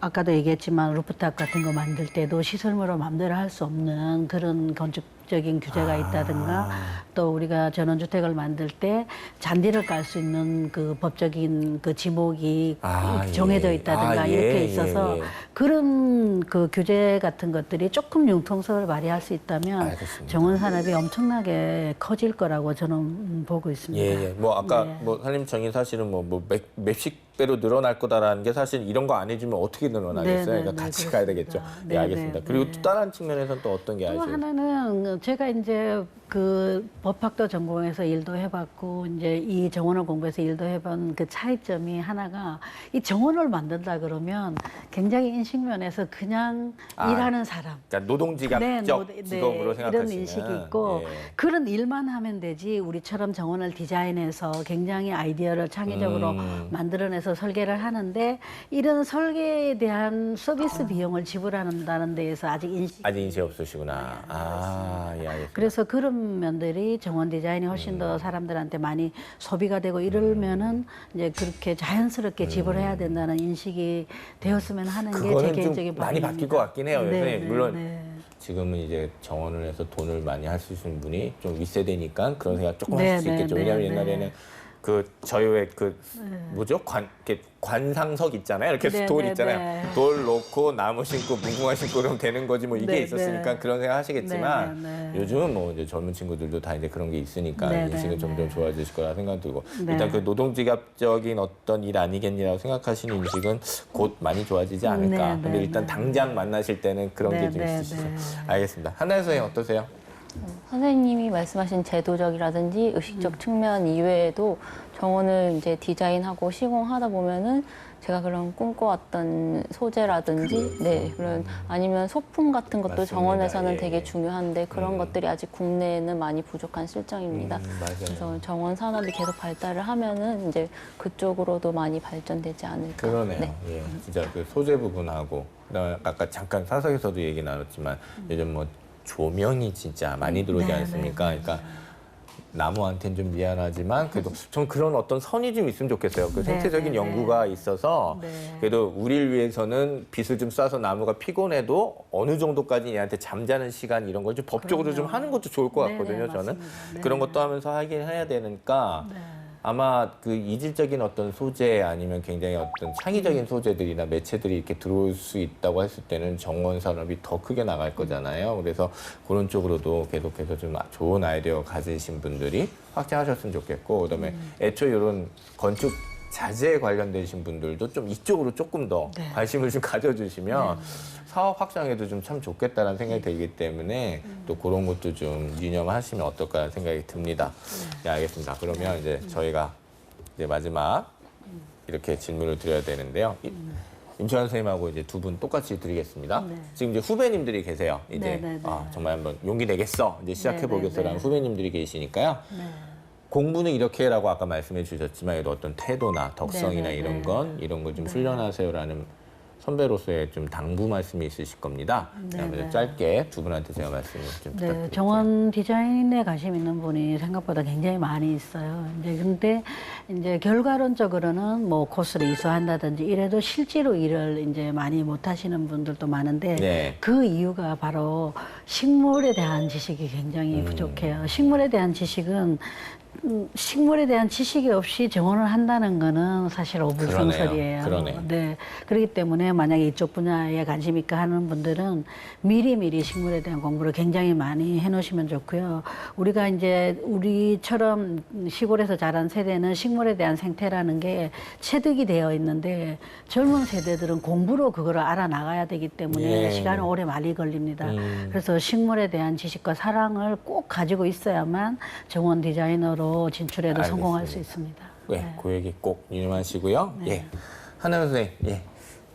아까도 얘기했지만 루프탑 같은 거 만들 때도 시설물을 마음대로 할 수 없는 그런 건축적인 규제가 있다든가 또 우리가 전원주택을 만들 때 잔디를 깔 수 있는 그 법적인 그 지목이 정해져 있다든가 이렇게 있어서 그런 그 규제 같은 것들이 조금 융통성을 발휘할 수 있다면 알겠습니다. 정원 산업이 엄청나게 커질 거라고 저는 보고 있습니다. 예. 뭐 아까 네. 뭐 산림청이 사실은 뭐 몇십 배로 늘어날 거다라는 게 사실 이런 거 안 해주면 어떻게 늘어나겠어요? 네, 네, 그러니까 네, 같이 가야 되겠죠. 그렇습니다. 네, 네, 알겠습니다. 네, 그리고 네. 또 다른 측면에서는 또 어떤 게 또 아시죠? 하나는 제가 이제 그 법학도 전공해서 일도 해봤고 이제 이 정원을 공부해서 일도 해본 그 차이점이 하나가 이 정원을 만든다 그러면 굉장히 인식면에서 그냥 일하는 사람. 그러니까 노동지갑적 직업으로 생각하시는 이런 인식이 있고 예. 그런 일만 하면 되지 우리처럼 정원을 디자인해서 굉장히 아이디어를 창의적으로 만들어내서 설계를 하는데 이런 설계에 대한 서비스 비용을 지불한다는 데에서 아직 인식이 없으시구나. 예, 알겠습니다. 그래서 그런 면들이 정원 디자인이 훨씬 더 사람들한테 많이 소비가 되고 이러면은 이제 그렇게 자연스럽게 지불해야 된다는 인식이 되었으면 하는 게 제 그거는 좀 개인적인 많이 바람입니다. 바뀔 것 같긴 해요. 네, 선생님. 네, 물론 네. 지금은 이제 정원을 해서 돈을 많이 할 수 있는 분이 좀 윗세대니까 그런 생각 조금 네, 하실 수 네, 있겠죠. 네, 왜냐하면 네. 옛날에는 저희 왜 뭐죠? 이렇게 관상석 있잖아요. 이렇게 네, 돌 네, 있잖아요. 네. 돌 놓고 나무 심고 무궁화 심고 그러면 되는 거지 뭐 이게 네, 있었으니까 네. 그런 생각 하시겠지만 네, 네. 요즘은 뭐 이제 젊은 친구들도 다 이제 그런 게 있으니까 네, 인식은 네, 점점 네. 좋아지실 거라 생각 들고 네. 일단 그 노동지갑적인 어떤 일 아니겠니라고 생각하시는 인식은 곧 많이 좋아지지 않을까. 네, 근데 네, 일단 네. 당장 만나실 때는 그런 네, 게 좀 네, 있으시죠. 네. 알겠습니다. 한나연 선생님 어떠세요? 선생님이 말씀하신 제도적이라든지 의식적 측면 이외에도 정원을 이제 디자인하고 시공하다 보면은 제가 그런 꿈꿔왔던 소재라든지 네 그런 아니면 소품 같은 것도 맞습니다. 정원에서는 예, 되게 예. 중요한데 그런 것들이 아직 국내에는 많이 부족한 실정입니다. 맞아요. 그래서 정원 산업이 계속 발달을 하면은 이제 그쪽으로도 많이 발전되지 않을까. 그러네요. 네. 예, 진짜 그 소재 부분하고 그다음에 아까 잠깐 사석에서도 얘기 나눴지만 요즘 뭐 조명이 진짜 많이 들어오지 네, 않습니까? 그러니까 나무한테는 좀 미안하지만 그래도 전 그런 어떤 선이 좀 있으면 좋겠어요. 그 네, 생태적인 네, 연구가 있어서 네. 그래도 우리를 위해서는 빛을 좀 쏴서 나무가 피곤해도 어느 정도까지 얘한테 잠자는 시간 이런 걸 좀 법적으로 좀 하는 것도 좋을 것 네, 같거든요. 네, 저는 맞습니다. 네. 그런 것도 하면서 하긴 해야 되니까 네. 아마 그 이질적인 어떤 소재 아니면 굉장히 어떤 창의적인 소재들이나 매체들이 이렇게 들어올 수 있다고 했을 때는 정원 산업이 더 크게 나갈 거잖아요. 그래서 그런 쪽으로도 계속해서 좀 좋은 아이디어 가지신 분들이 확장하셨으면 좋겠고, 그다음에 애초에 이런 건축 자재에 관련되신 분들도 좀 이쪽으로 조금 더 네. 관심을 좀 가져주시면 사업 확장에도 좀 참 좋겠다는 생각이 들기 때문에 또 그런 것도 좀 유념하시면 어떨까 생각이 듭니다. 네, 알겠습니다. 그러면 이제 저희가 이제 마지막 이렇게 질문을 드려야 되는데요. 임채원 선생님하고 이제 두 분 똑같이 드리겠습니다. 네. 지금 이제 후배님들이 계세요. 이제 네, 네, 네. 정말 한번 용기 내겠어. 이제 시작해 네, 네, 보겠어라는 네. 후배님들이 계시니까요. 네. 공부는 이렇게라고 아까 말씀해 주셨지만 그래도 어떤 태도나 덕성이나 네, 네, 이런 네. 이런 걸 좀 훈련하세요라는 선배로서의 좀 당부 말씀이 있으실 겁니다. 네, 그러면 네. 짧게 두 분한테 제가 말씀을 좀 네, 부탁드릴게요. 정원 디자인에 관심 있는 분이 생각보다 굉장히 많이 있어요. 이제 근데 이제 결과론적으로는 뭐 코스를 이수한다든지 이래도 실제로 일을 이제 많이 못 하시는 분들도 많은데 네. 그 이유가 바로 식물에 대한 지식이 굉장히 부족해요. 식물에 대한 지식은 식물에 대한 지식이 없이 정원을 한다는 거는 사실 어불성설이에요. 그러네요. 네. 그렇기 때문에 만약에 이쪽 분야에 관심 있고 하는 분들은 미리미리 식물에 대한 공부를 굉장히 많이 해놓으시면 좋고요. 우리가 이제 우리처럼 시골에서 자란 세대는 식물에 대한 생태라는 게 체득이 되어 있는데 젊은 세대들은 공부로 그거를 알아나가야 되기 때문에 예. 시간은 오래 많이 걸립니다. 그래서 식물에 대한 지식과 사랑을 꼭 가지고 있어야만 정원 디자이너로 진출해도 성공할 수 있습니다. 네, 그 얘기 꼭 유념하시고요. 네. 예, 한나연 선생님. 예.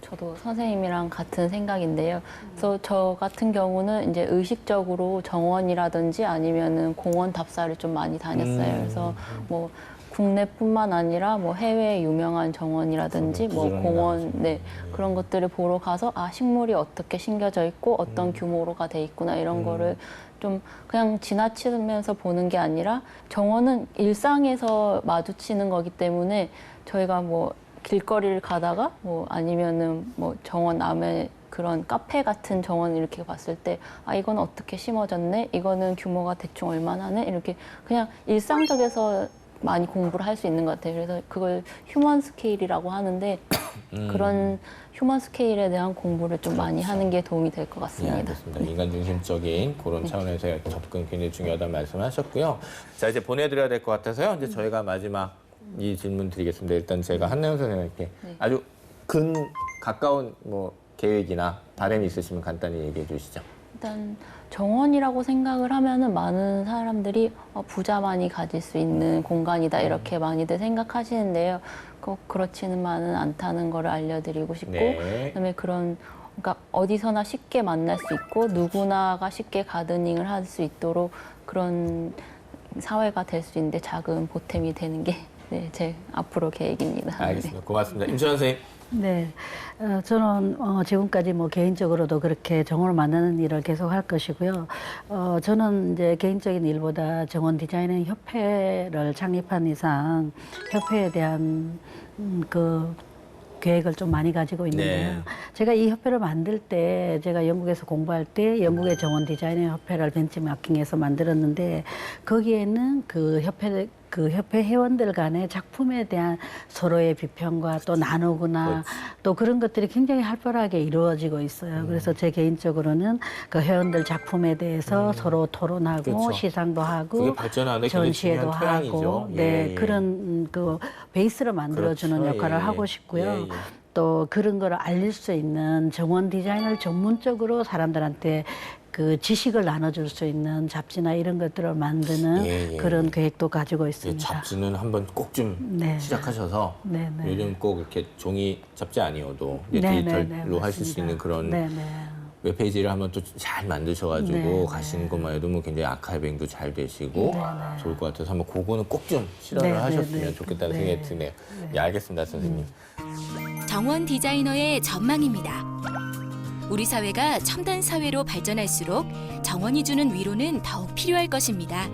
저도 선생님이랑 같은 생각인데요. 그래서 저 같은 경우는 이제 의식적으로 정원이라든지 아니면은 공원 답사를 좀 많이 다녔어요. 그래서 뭐 국내뿐만 아니라 뭐 해외 유명한 정원이라든지 뭐 부지런히 공원 네 그런 것들을 보러 가서 아 식물이 어떻게 심겨져 있고 어떤 규모로가 돼 있구나 이런 거를 좀 그냥 지나치면서 보는 게 아니라 정원은 일상에서 마주치는 거기 때문에 저희가 뭐 길거리를 가다가 뭐 아니면은 뭐 정원 남의 그런 카페 같은 정원 이렇게 봤을 때 아 이건 어떻게 심어졌네 이거는 규모가 대충 얼마나네 이렇게 그냥 일상적에서 많이 공부를 할 수 있는 것 같아요. 그래서 그걸 휴먼 스케일이라고 하는데 그런 휴먼 스케일에 대한 공부를 좀 많이 하는 게 도움이 될 것 네, 같습니다. 알겠습니다. 인간 중심적인 그런 차원에서의 접근 굉장히 중요하다는 말씀하셨고요. 자, 이제 보내드려야 될 것 같아서요. 이제 저희가 마지막 이 질문 드리겠습니다. 일단 제가 한나연 선생님께 아주 가까운 뭐 계획이나 바람이 있으시면 간단히 얘기해 주시죠. 일단 정원이라고 생각을 하면은 많은 사람들이 부자만이 가질 수 있는 공간이다 이렇게 많이들 생각하시는데요. 꼭 그렇지는만은 않다는 거를 알려드리고 싶고 네. 그다음에 그러니까 어디서나 쉽게 만날 수 있고 누구나가 쉽게 가드닝을 할 수 있도록 그런 사회가 될 수 있는데 작은 보탬이 되는 게 제 앞으로 계획입니다. 알겠습니다. 고맙습니다. 임채원 선생님. 네, 저는 지금까지 뭐 개인적으로도 그렇게 정원을 만드는 일을 계속 할 것이고요. 저는 이제 개인적인 일보다 정원 디자이너 협회를 창립한 이상 협회에 대한 그 계획을 좀 많이 가지고 있는데요. 네. 제가 이 협회를 만들 때 제가 영국에서 공부할 때 영국의 정원 디자이너 협회를 벤치마킹해서 만들었는데 거기에는 그 협회 그 협회 회원들 간의 작품에 대한 서로의 비평과 또 나누거나 그렇지. 또 그런 것들이 굉장히 활발하게 이루어지고 있어요. 그래서 제 개인적으로는 그 회원들 작품에 대해서 서로 토론하고 그렇죠. 시상도 그게 하고 발전하는 굉장히 전시회도 중요한 토양이죠. 하고 예, 네 예. 그런 그 베이스를 만들어주는 그렇죠. 역할을 예, 예. 하고 싶고요. 예, 예. 또 그런 거를 알릴 수 있는 정원 디자인을 전문적으로 사람들한테 그 지식을 나눠줄 수 있는 잡지나 이런 것들을 만드는 예, 예. 그런 계획도 가지고 이 있습니다. 잡지는 한번 꼭 좀 네. 시작하셔서 네, 네. 요즘 꼭 이렇게 종이 잡지 아니어도 이제 네, 디지털로 네, 네, 하실 수 맞습니다. 있는 그런 네, 네. 웹페이지를 한번 또 잘 만드셔가지고 네, 가시는 것만 해도 뭐 굉장히 아카이빙도 잘 되시고 네, 좋을 것 같아서 한번 그거는 꼭 좀 실현을 네, 네, 하셨으면 네. 좋겠다는 네. 생각이 드네요. 예, 알겠습니다, 선생님. 정원 디자이너의 전망입니다. 우리 사회가 첨단 사회로 발전할수록 정원이 주는 위로는 더욱 필요할 것입니다.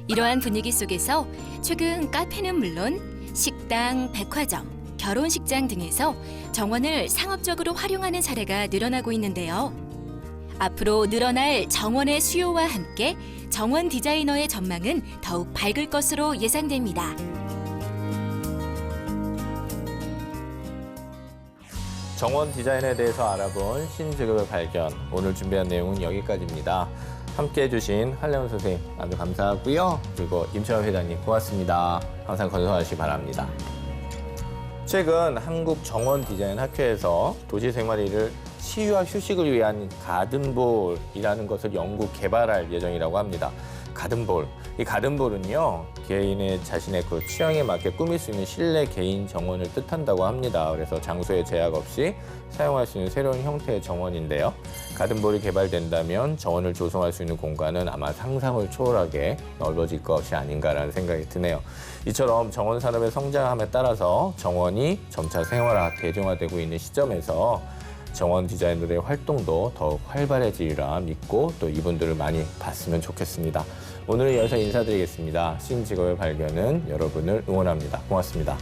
이러한 분위기 속에서 최근 카페는 물론 식당, 백화점, 결혼식장 등에서 정원을 상업적으로 활용하는 사례가 늘어나고 있는데요. 앞으로 늘어날 정원의 수요와 함께 정원 디자이너의 전망은 더욱 밝을 것으로 예상됩니다. 정원 디자인에 대해서 알아본 신직업의 발견. 오늘 준비한 내용은 여기까지입니다. 함께해 주신 한래원 선생님 아주 감사하고요. 그리고 임채원 회장님 고맙습니다. 항상 건강하시기 바랍니다. 최근 한국 정원 디자인 학회에서 도시 생활의를 치유와 휴식을 위한 가든볼이라는 것을 연구 개발할 예정이라고 합니다. 가든볼. 이 가든볼은요, 개인의 자신의 그 취향에 맞게 꾸밀 수 있는 실내 개인 정원을 뜻한다고 합니다. 그래서 장소에 제약 없이 사용할 수 있는 새로운 형태의 정원인데요. 가든볼이 개발된다면 정원을 조성할 수 있는 공간은 아마 상상을 초월하게 넓어질 것이 아닌가라는 생각이 드네요. 이처럼 정원 산업의 성장함에 따라서 정원이 점차 생활화, 대중화되고 있는 시점에서 정원 디자이너들의 활동도 더욱 활발해지리라 믿고 또 이분들을 많이 봤으면 좋겠습니다. 오늘은 여기서 인사드리겠습니다. 신직업의 발견은 여러분을 응원합니다. 고맙습니다.